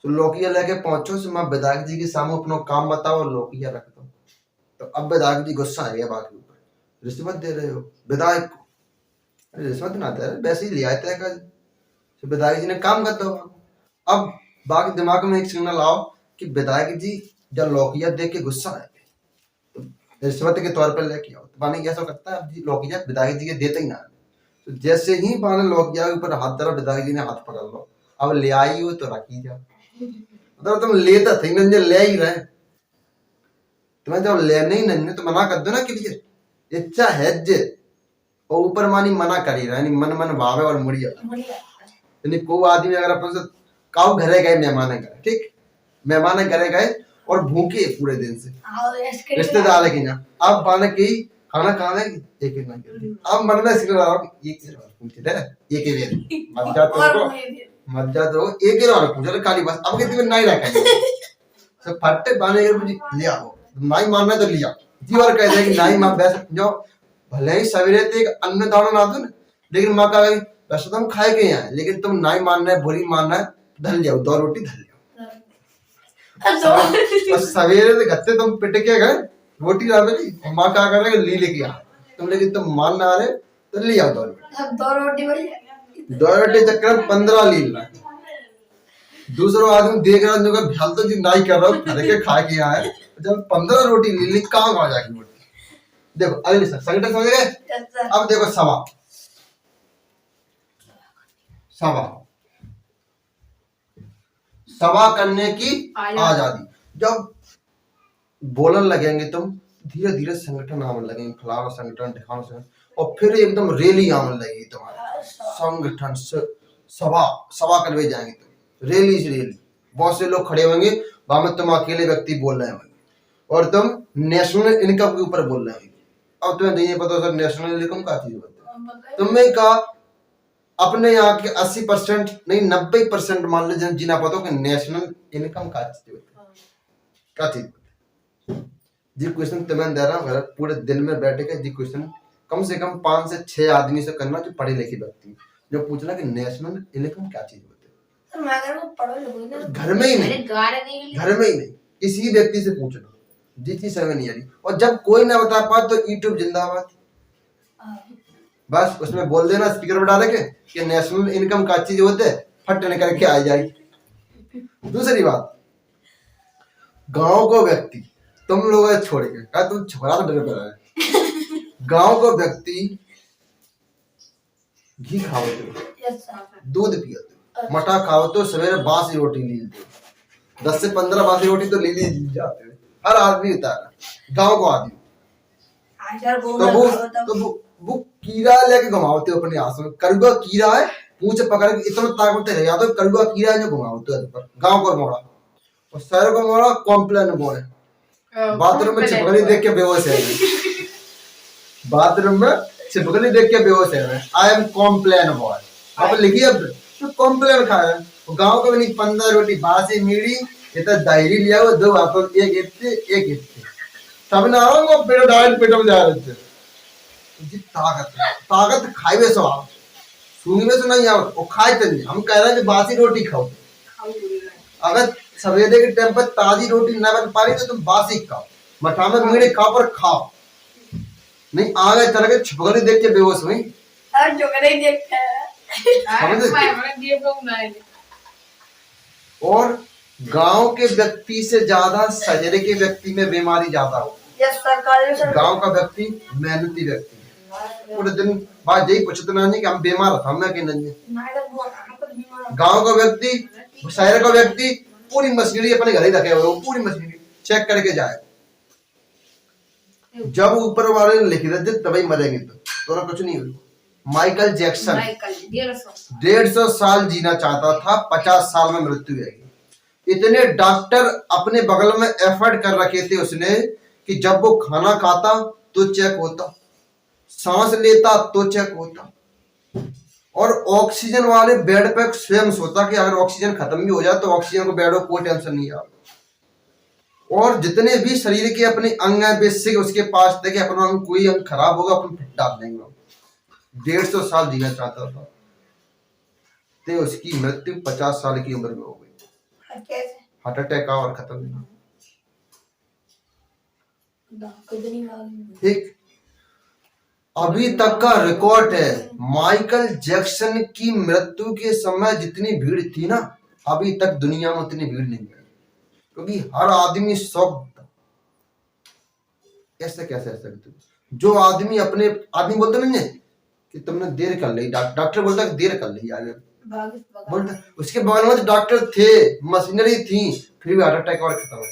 तो लौकिया लेके पहुंचो से मैं विधायक जी के सामने अपना काम बताओ और लौकिया रख दो तो अब विधायक जी गुस्सा आ गया बाकी रिश्वत दे रहे हो विधायक को रिश्वत ना दे वैसे ही लिया तय का तो विधायक जी ने काम करता हुआ अब बाकी दिमाग में एक सिग्नल आओ कि विधायक जी जब लौकिया देख के गुस्सा आए तो रिश्वत के तौर पर लेके आओ तो बाने कैसा करता है अब जी लौकिया विधायक जी के देते ही ना तो जैसे ही बाने लौकिया ऊपर हाथ धरा विधायक जी ने हाथ पकड़ लो अब ले आई हो तो रखी जाओ मतलब तुम लेता थे नंजे ले ही रहे तुम्हें जब लेने ही नहीं तो मना कर दो ना क्लियर इच्छा है जे और ऊपर मानी मना करी रहा मन भावे और मुड़िया यानी को आदमी अगर अपन से काऊ घरे गए मेहमान घरे ठीक मेहमान घरे गए और भूखे पूरे दिन से रिश्तेदार लेके जा अब बाने की खाना खाने एक ना अब मन में सिखला रहा एक पूछे दे एक ही मत जा तो एक ही और पूछ ले काली बस अब कितनी में नहीं रखा सब फट्टे बाने के ले आओ नहीं मानना तो लिया जी और कह दे कि नहीं मां बैठ जो भले ही सवेरे ते एक अन्न दाना ना दो ना लेकिन मां कहा वैसे तो हम खाए गए हैं लेकिन तुम नहीं मानना है बुरी मानना है धल जाओ 2 रोटी धल जाओ बस सवेरे से गत्ते तुम पिट के गए रोटी ला मेरी मां कहा कर रहे ली लेके आ तुम लेकिन तुम मान ना रहे तो ले आओ 2 रोटी 2 रोटी चक्कर 15 ली दूसरा आदमी देख रहा है भ्याल तो जी नहीं कर रहा हूँ घर के खा के आए जब 15 रोटी ले ली कहाँ आ जाएगी रोटी। देखो अगली संगठन समझ गए। Yes sir. अब देखो सभा, सभा सभा करने की आजादी। जब बोलने लगेंगे तुम धीरे धीरे संगठन आने लगेंगे, फलाना संगठन ढिकाना संगठन, और फिर एकदम रैली आने लगेगी तुम्हारे संगठन से। सभा सभा करवे जाएंगे तुम, रैली से रैली, बहुत से लोग खड़े होंगे वहां में, तुम अकेले व्यक्ति बोल रहे होंगे और तुम नेशनल इनकम के ऊपर बोल रहे होंगे। अब तुम्हें नहीं पता सर नेशनल इनकम का चीज होता है। तुमने कहा अपने यहाँ के 80% नहीं 90% मान लो जिन्हें पता हो कि नेशनल इनकम का चीज होता है, क्या चीज होता है। जी क्वेश्चन तुम्हें दे रहा हूँ, पूरे दिन में बैठे के जी क्वेश्चन कम से कम 5 से 6 आदमी से करना जो पढ़े लिखे व्यक्ति, जो पूछना कि नेशनल इनकम क्या चीज होती है। मैं अगर वो पढ़ो लोगे ना घर में ही नहीं, घर में ही नहीं, किसी व्यक्ति से पूछना जी चीज समझ नहीं आ रही। और जब कोई ना बता पाए तो यूट्यूब जिंदाबाद, बस उसमें बोल देना स्पीकर पर डाले के कि नेशनल इनकम का चीज होते है, फट करके आ जाएगी। दूसरी बात, गांव को व्यक्ति तुम लोग छोड़ के कहा तुम छोड़ा तो डर पर है। गांव को व्यक्ति घी खाओ तो, यस सर। दूध पियो तो, मटा खाओ तो, सवेरे बासी रोटी ली 10 से 15 बासी रोटी तो ली जाते हैं हर आदमी उतारा गांव को आदमी। हाँ सर वो तो वो कीड़ा लेके घुमावते हो अपने हाथ में, कड़ुआ कीड़ा है पूंछ पकड़ के इतना ताकत रह जाता है, कड़ुआ कीड़ा है जो घुमावते हो पर गांव को मोड़ा। और शहर को मोड़ा कॉम्प्लेन बोले, बाथरूम में छिपकली देख के बेहोश है, बाथरूम में छिपकली देख के बेहोश है, आई एम कॉम्प्लेन बॉय। अब लिखिए अब तो कॉम्प्लेन खाया गांव को भी नहीं, 15 रोटी बासी मीड़ी इतना दायरी लिया वो 2 हाथों एक इतने तब ना वो पेटो डायल पेटो में जा रहे थे जी। ताकत खाई वे सो सूंघ में से नहीं आवत, वो खाए तो नहीं। हम कह रहे हैं कि बासी रोटी खाओ, अगर सवेरे के टाइम पर ताजी रोटी ना बन पा रही तो तुम बासी खाओ, मठा में मीठे खाओ पर खाओ नहीं। आगे चल के छिपकली देख के बेहोश हुई और जो नहीं देखता है। और गांव के व्यक्ति से ज्यादा शहर के व्यक्ति में बीमारी ज्यादा होती यस सर। गांव का व्यक्ति मेहनती व्यक्ति पूरे दिन बात यही पूछते नहीं कि हम बीमार था, मैं नहीं। गांव का व्यक्ति शहर का व्यक्ति पूरी मशीनरी अपने घर ही रखे हुए, वो पूरी मशीनरी चेक करके जाए। जब ऊपर वाले ने लिख दिया तभी मरेंगे तो कुछ नहीं हुआ। माइकल जैक्सन 150 साल जीना चाहता था, 50 साल में मृत्यु हुई। इतने डॉक्टर अपने बगल में एफर्ट कर रखे थे उसने कि जब वो खाना खाता तो चेक होता, सांस लेता तो चेक होता, और ऑक्सीजन वाले बेड पे स्वयं सोता कि अगर ऑक्सीजन खत्म भी हो जाए तो ऑक्सीजन को बेड को कोई टेंशन नहीं आ। और जितने भी शरीर के अपने अंग हैं बेसिक उसके पास थे कि अपना अंग कोई अंग खराब होगा अपन फिट डाल देंगे। 150 साल जीना चाहता था तो उसकी मृत्यु 50 साल की उम्र में हो गई, हार्ट अटैक और खत्म नहीं। ठीक, अभी तक का रिकॉर्ड है माइकल जैक्सन की मृत्यु के समय जितनी भीड़ थी ना, अभी तक दुनिया में उतनी भीड़ नहीं है, क्योंकि हर आदमी शौक था। ऐसे कैसे ऐसे जो आदमी अपने आदमी बोलते नहीं है कि तुमने देर कर ली, डॉक्टर बोलता है देर कर ली आगे बोलता, उसके बगल में डॉक्टर थे, मशीनरी थी, फिर भी हार्ट अटैक और खत्म हो।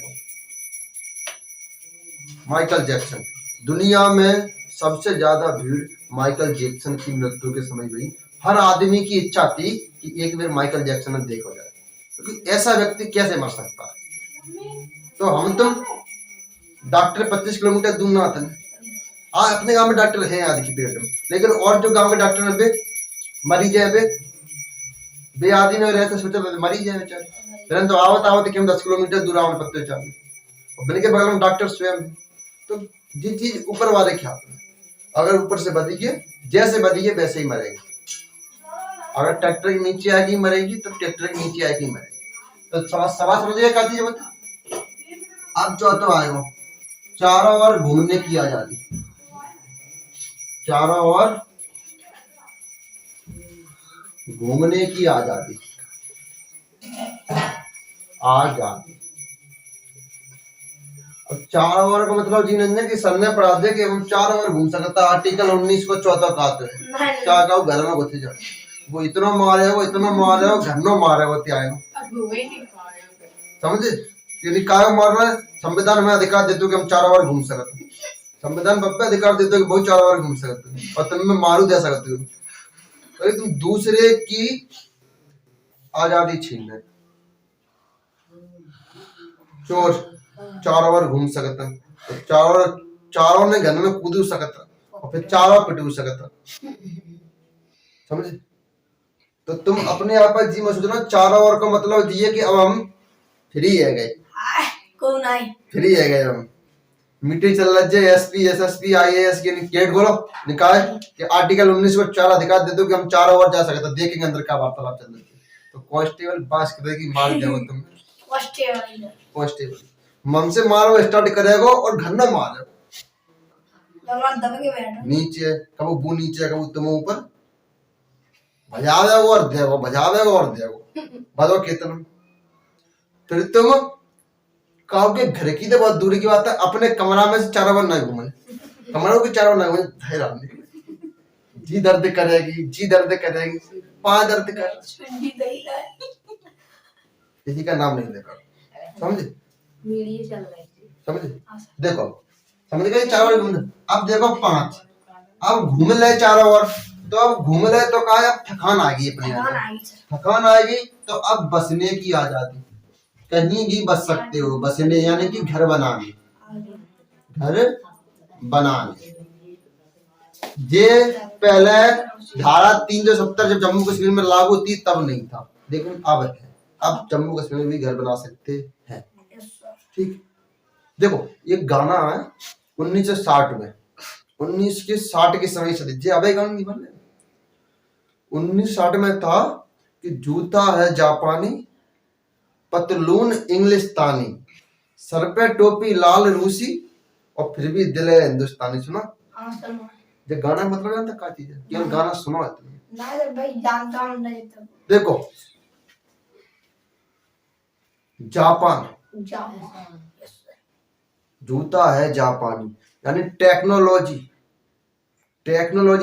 माइकल जैक्सन, दुनिया में सबसे ज्यादा भीड़ माइकल जैक्सन की मृत्यु के समय हुई। हर आदमी की इच्छा थी कि एक बार माइकल जैक्सन देखा जाए, क्योंकि ऐसा व्यक्ति कैसे मर सकता है। तो हम तुम डॉक्टर 25 किलोमीटर दूर ना थे, अपने गांव में डॉक्टर है आज की डेट में, लेकिन और जो गांव के डॉक्टर है मरी जाए बे आदमी में रहते सोचा मरी जाए बेचारे, तो आवत आवत कि हम 10 किलोमीटर दूर आवे पत्ते चालू, और बल्कि बगल में डॉक्टर स्वयं। तो जिस चीज ऊपर वाले ख्याल में, अगर ऊपर से बदिए जैसे बदिए वैसे ही मरेगी। अगर ट्रैक्टर के नीचे आएगी मरेगी तो ट्रैक्टर के नीचे आएगी मरेगी। तो सवाल समझिए क्या चीज बता। अब चौथा आएगा चारों ओर घूमने की आजादी, चारों ओर घूमने की आजादी, आजादी। और 4 ओवर का मतलब जी नहीं है कि सर ने पढ़ा दिया कि हम 4 ओवर घूम सकता। आर्टिकल 19 को चौथा कहते हैं नहीं क्या कहो घर में घुस जा वो इतना मारे वो इतना मारे वो घर में मारे वो त्याग समझे यदि काय मार रहा है संविधान में अधिकार देते हो कि हम 4 ओवर घूम सकते हैं। संविधान पर अधिकार देते हो कि बहुत 4 ओवर घूम सकते हो और तुम में मारू दे सकते हो। अरे तुम दूसरे की आजादी छीन रहे चोर 4 ओवर घूम सकता तो चारों ने घर में कूद सकता और फिर 4 ओवर पिटू सकता समझे। तो तुम अपने आप जी में सोचना 4 ओवर का मतलब ये कि अब हम फ्री है गए को नहीं फ्री है गए हम मीटिंग चल रहा है एसपी एसएसपी आईएएस के गेट खोलो निकाय कि आर्टिकल 19 को 4 अधिकार दे दो कि हम 4 ओवर जा सकते हैं देखेंगे अंदर क्या वार्तालाप चल रही है। तो कांस्टेबल बास करेगी मार देगा तुम कांस्टेबल मन से मारो स्टार्ट करेगा और घर में मारो दबा के बैठो नीचे कबो वो नीचे कबो तुम ऊपर बजा देगा और देगा बजा देगा और देगा बजाओ कितना फिर तुम कहो कि घर की तो बहुत दूरी की बात है अपने कमरा में से 4 ओवर ना घूमे कमरों के 4 ओवर ना घूमे जी दर्द करेगी पाँव दर्द कर किसी का नाम नहीं लेकर समझे वीडियो चल रही थी समझे देखो समझ गए 4 ओवर घूमने अब देखो 5 अब घूम ले 4 ओवर तो अब घूम ले तो कहा अब थकान आ गई अपने थकान आएगी तो अब बसने की आजादी कहीं भी बस सकते हो बसने यानी कि घर बनाने ये पहले धारा 370 जब जम्मू कश्मीर में लागू थी तब नहीं था लेकिन अब है अब जम्मू कश्मीर में भी घर बना सकते हैं ठीक। देखो ये गाना है 1960 में 1960 के समय से दीजिए अब गाना नहीं बन 1960 में था कि जूता है जापानी पतलून इंग्लिस्तानी सर पे टोपी लाल रूसी और फिर भी दिल है हिंदुस्तानी सुना ये गाना मतलब जानता क्या चीज है केवल गाना सुनो है तुमने ना भाई जानता हूं नहीं तो देखो जापान जूता है जापानी यानी टेक्नोलॉजी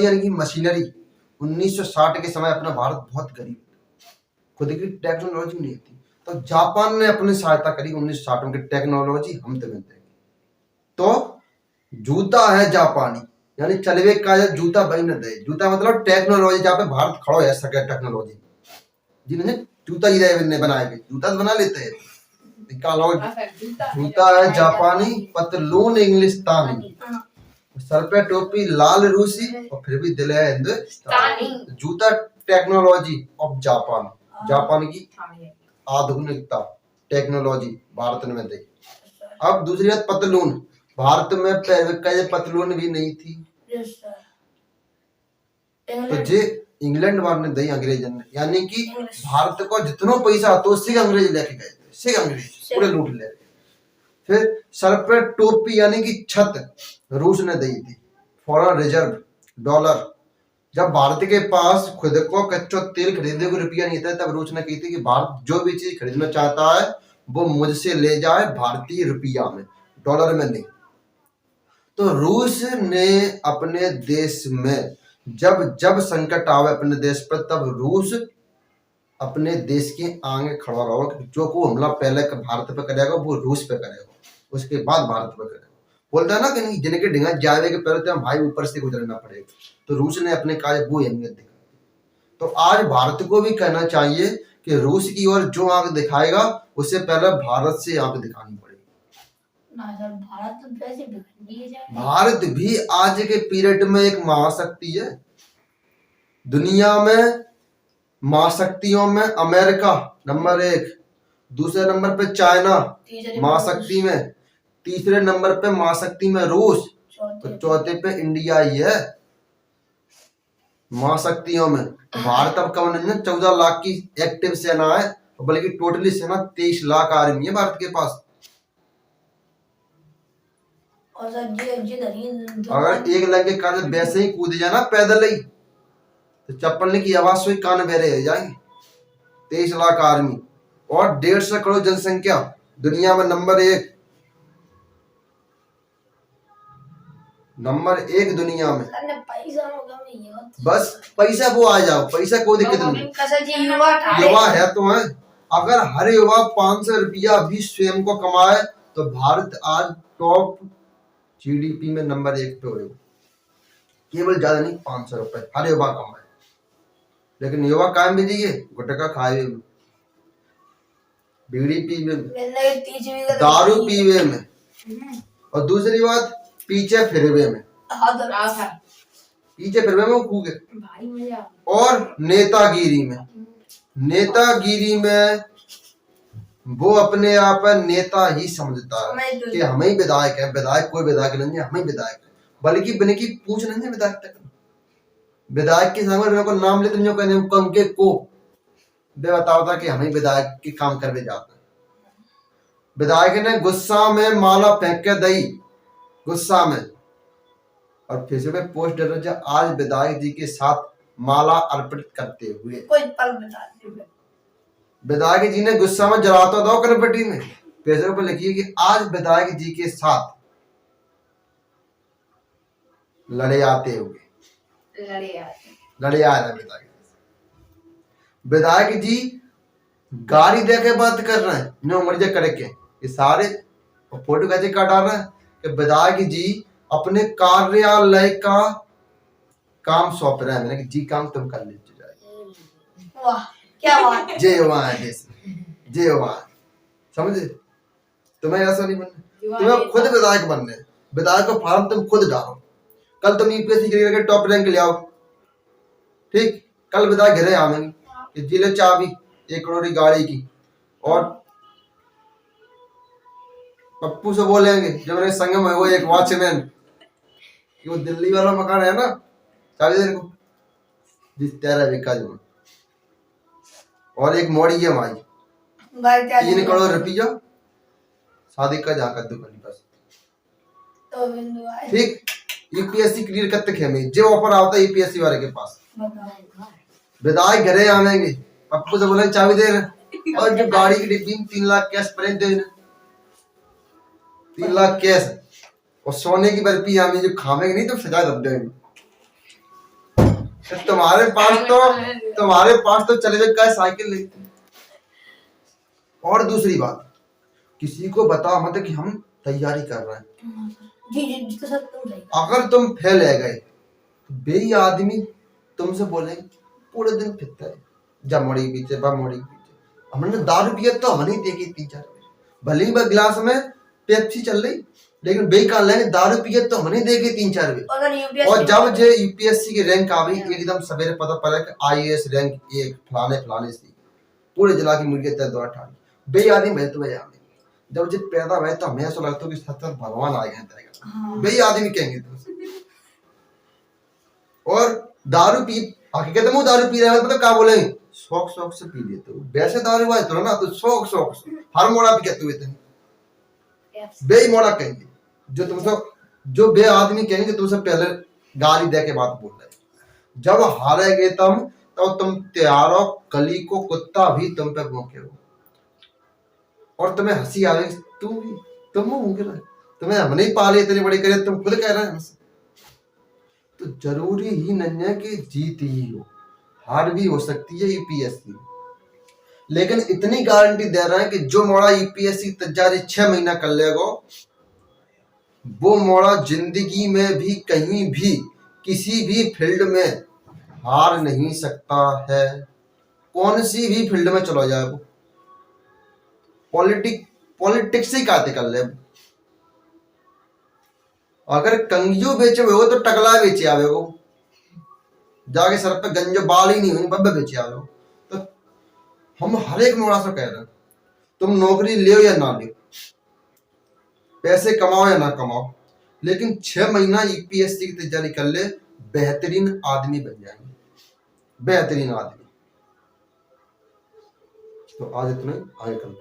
यानी कि मशीनरी 1960 के समय अपना भारत बहुत गरीब खुद की टेक्नोलॉजी नहीं थी तो जापान ने अपनी सहायता करी 1960 में टेक्नोलॉजी हम तुम्हें देंगे तो जूता है जापानी यानी चलवे का जूता बही न दे जूता मतलब टेक्नोलॉजी जहाँ पे भारत खड़ो है सके टेक्नोलॉजी जिन्हें जूता ही बनाएंगे जूता तो बना लेते हैं जूता है जापानी पतलून इंग्लिस्तानी सर पे टोपी लाल रूसी और फिर भी दिल है हिंदुस्तानी जूता टेक्नोलॉजी ऑफ जापान की आधुनिकता टेक्नोलॉजी भारत में दी। अब दूसरी बात पतलून भारत में पहले पतलून भी नहीं थी तो जे इंग्लैंड वाले ने दी अंग्रेजन ने यानी कि भारत को जितना पैसा तो उससे अंग्रेज लेके गए थे से अंग्रेज पूरे लूट ले फिर सर पे टोपी यानी कि छत रूस ने दी थी फॉरेन रिजर्व डॉलर जब भारत के पास खुद को कच्चा तेल खरीदने को रुपया नहीं था तब रूस ने कही थी कि भारत जो भी चीज खरीदना चाहता है वो मुझसे ले जाए भारतीय रुपया में डॉलर में नहीं। तो रूस ने अपने देश में जब संकट आवे अपने देश पर तब रूस अपने देश के आगे खड़ा रहो जो को हमला पहले भारत पे करेगा वो रूस पे करेगा उसके बाद भारत पे करेगा बोलता है ना कि जिनके ढिंगा जावे के पहले तो भाई ऊपर से गुजरना पड़ेगा तो रूस ने अपने कार्य वो अहमियत दिखाई। तो आज भारत को भी कहना चाहिए कि रूस की ओर जो आंख दिखाएगा उससे पहले भारत से आंख दिखानी पड़ेगी। भारत भी आज के पीरियड में एक महाशक्ति है दुनिया में महाशक्तियों में अमेरिका नंबर 1 दूसरे नंबर पे चाइना महाशक्ति में तीसरे नंबर पे महाशक्ति में रूस और चौथे पे इंडिया ही है महाशक्तियों में। भारत अब कम नहीं 14 लाख की एक्टिव सेना है बल्कि टोटली सेना 23 लाख आर्मी है भारत के पास। अगर एक लगे कान वैसे ही कूद जाना पैदल ही तो चप्पल की आवाज से कान बहरे हो जाएंगे। 23 लाख आर्मी और 150 करोड़ जनसंख्या दुनिया में नंबर 1 नंबर 1 दुनिया में। अरे पैसा होगा नहीं है बस पैसा वो आ जाओ, पैसा कोई दिक्कत नहीं। कैसे जी युवा था युवा है तो है। अगर हर युवा 500 रुपया भी स्वयं को कमाए तो भारत आज टॉप जीडीपी में नंबर 1 पे होगा। केवल ज्यादा नहीं, 500 रुपए हर युवा कमाए। लेकिन युवा काम भी दिए, गुटखा खाए में, बीड़ी पीवे में, दारू पीवे में, और दूसरी बात पीछे फिरवे में, पीछे फिरवे में वो भाई मजा और नेतागिरी में। नेतागिरी में वो अपने आप नेता ही समझता है कि हम ही विधायक है। विधायक कोई विधायक नहीं है, हम ही विधायक है, बल्कि बिना की पूछ नहीं है विधायक तक। विधायक के सामने मेरे को नाम लेते नहीं कहने कम के को दे बताता कि हम ही विधायक के काम करने जाते हैं। विधायक ने गुस्सा में माला फेंक के दई, गुस्सा में, और फेसबुक पे पोस्ट डाला जो आज विधायक जी के साथ माला अर्पित करते हुए कोई पल बता दे। विधायक जी ने गुस्सा में जलाता था कनपट्टी में, फेसबुक पर लिखिए कि आज विधायक जी के साथ लड़े आते हुए, लड़े आ रहे विधायक। विधायक जी गाड़ी दे के बात कर रहे हैं, नो मर्जी करके ये सारे फोटो कैसे काट डाल रहे हैं कि विधायक जी अपने कार्यालय का काम सौंप रहे हैं। मैंने कि जी काम तुम कर लीजिए। वाह क्या बात है। जय जवान, जय जवान, समझे? तुम्हें ऐसा नहीं बनना, तुम्हें खुद विधायक बनने। विधायक का फॉर्म तुम खुद डालो। कल तुम यूपीएससी करके टॉप रैंक ले आओ, ठीक? कल विधायक घरे आवेंगे, जिले चाबी 1 करोड़ की गाड़ी की, और पप्पू से बोलेंगे जो मेरे संगम है वो एक वॉचमैन, वो दिल्ली वाला मकान है ना, चाबी दे को जिस तेरा बिका जो, और एक मोड़ी है भाई 3 करोड़ रुपया शादी का जहाँ कर दो बस, तो बिंदु आए ठीक? यूपीएससी क्लियर करते खेमे जो ऑफर आता है यूपीएससी वाले के पास, विधायक घरे आवेंगे, पप्पू से बोलेंगे चाबी दे रहे, और जो गाड़ी की डिब्बी में 3 लाख कैश पड़े दे, 3 लाख कैश, और सोने की बर्फी हमें जो खावेंगे नहीं तो सजा दब देंगे। तुम्हारे पास तो चले जाए का साइकिल लेते। और दूसरी बात, किसी को बता मत कि हम तैयारी कर रहे हैं। जी तो सब तुम सही। अगर तुम फेल है गए, बे आदमी तुमसे बोलेंगे पूरे दिन फिरता है, जा मोड़ी के पीछे, बा मोड़ी के पीछे। हमने दारू पिया तो हमने देखी 3-4, भले ही गिलास में पेप्सी चल रही, लेकिन बे का लेंगे दारू पिया तो हमने देखी 3-4 बजे। और जब जे यूपीएससी की रैंक आ गई, एकदम सवेरे पता पड़ा कि आईएएस रैंक 1 फलाने से पूरे जिला की मीडिया तक दौड़ ठानी, बे आदमी भेज तो जब जब पैदा हुए तो हमें ऐसा लगता है कि सत्तर भगवान आ गए, बे आदमी कहेंगे तो। और दारू पी हकीकत में दारू पी रहे हैं मतलब क्या बोलेंगे, शौक से पी लेते हो, वैसे दारू आए तो ना, तो शौक से हर मोड़ा पी कहते हुए थे, बे मोड़ा कहेंगे। जो तुमसे जो बे आदमी कहेंगे तुमसे पहले गाली दे के बात बोल रहे। जब हारेगे तुम तैयार हो, कली को कुत्ता भी तुम पे भौंके हो, और तुम्हें हंसी आएगी, तुम होंगे ना, तुम्हें हमने ही पाले इतने बड़े करे, तुम खुद कह रहे हैं हमसे। तो जरूरी ही नहीं है कि जीत ही हो, हार भी हो सकती है यूपीएससी, लेकिन इतनी गारंटी दे रहे हैं कि जो मोड़ा यूपीएससी तैयारी 6 महीना कर लेगा, वो मोड़ा जिंदगी में भी कहीं भी किसी भी फील्ड में हार नहीं सकता है। कौन सी भी फील्ड में चला जाए, वो पॉलिटिक्स ही काते कर ले। अगर कंगियो बेचे हुए हो तो टकला बेचे आवे हो, जाके सर पे गंजो बाल ही नहीं हुई बब्बे बेचे आवे हो। तो हम हर एक मोड़ा से कह रहे हैं, तुम नौकरी ले या ना ले, पैसे कमाओ या ना कमाओ, लेकिन 6 महीना यूपीएससी की तैयारी कर ले, बेहतरीन आदमी बन जाएंगे, बेहतरीन आदमी। तो आज इतना, आगे कल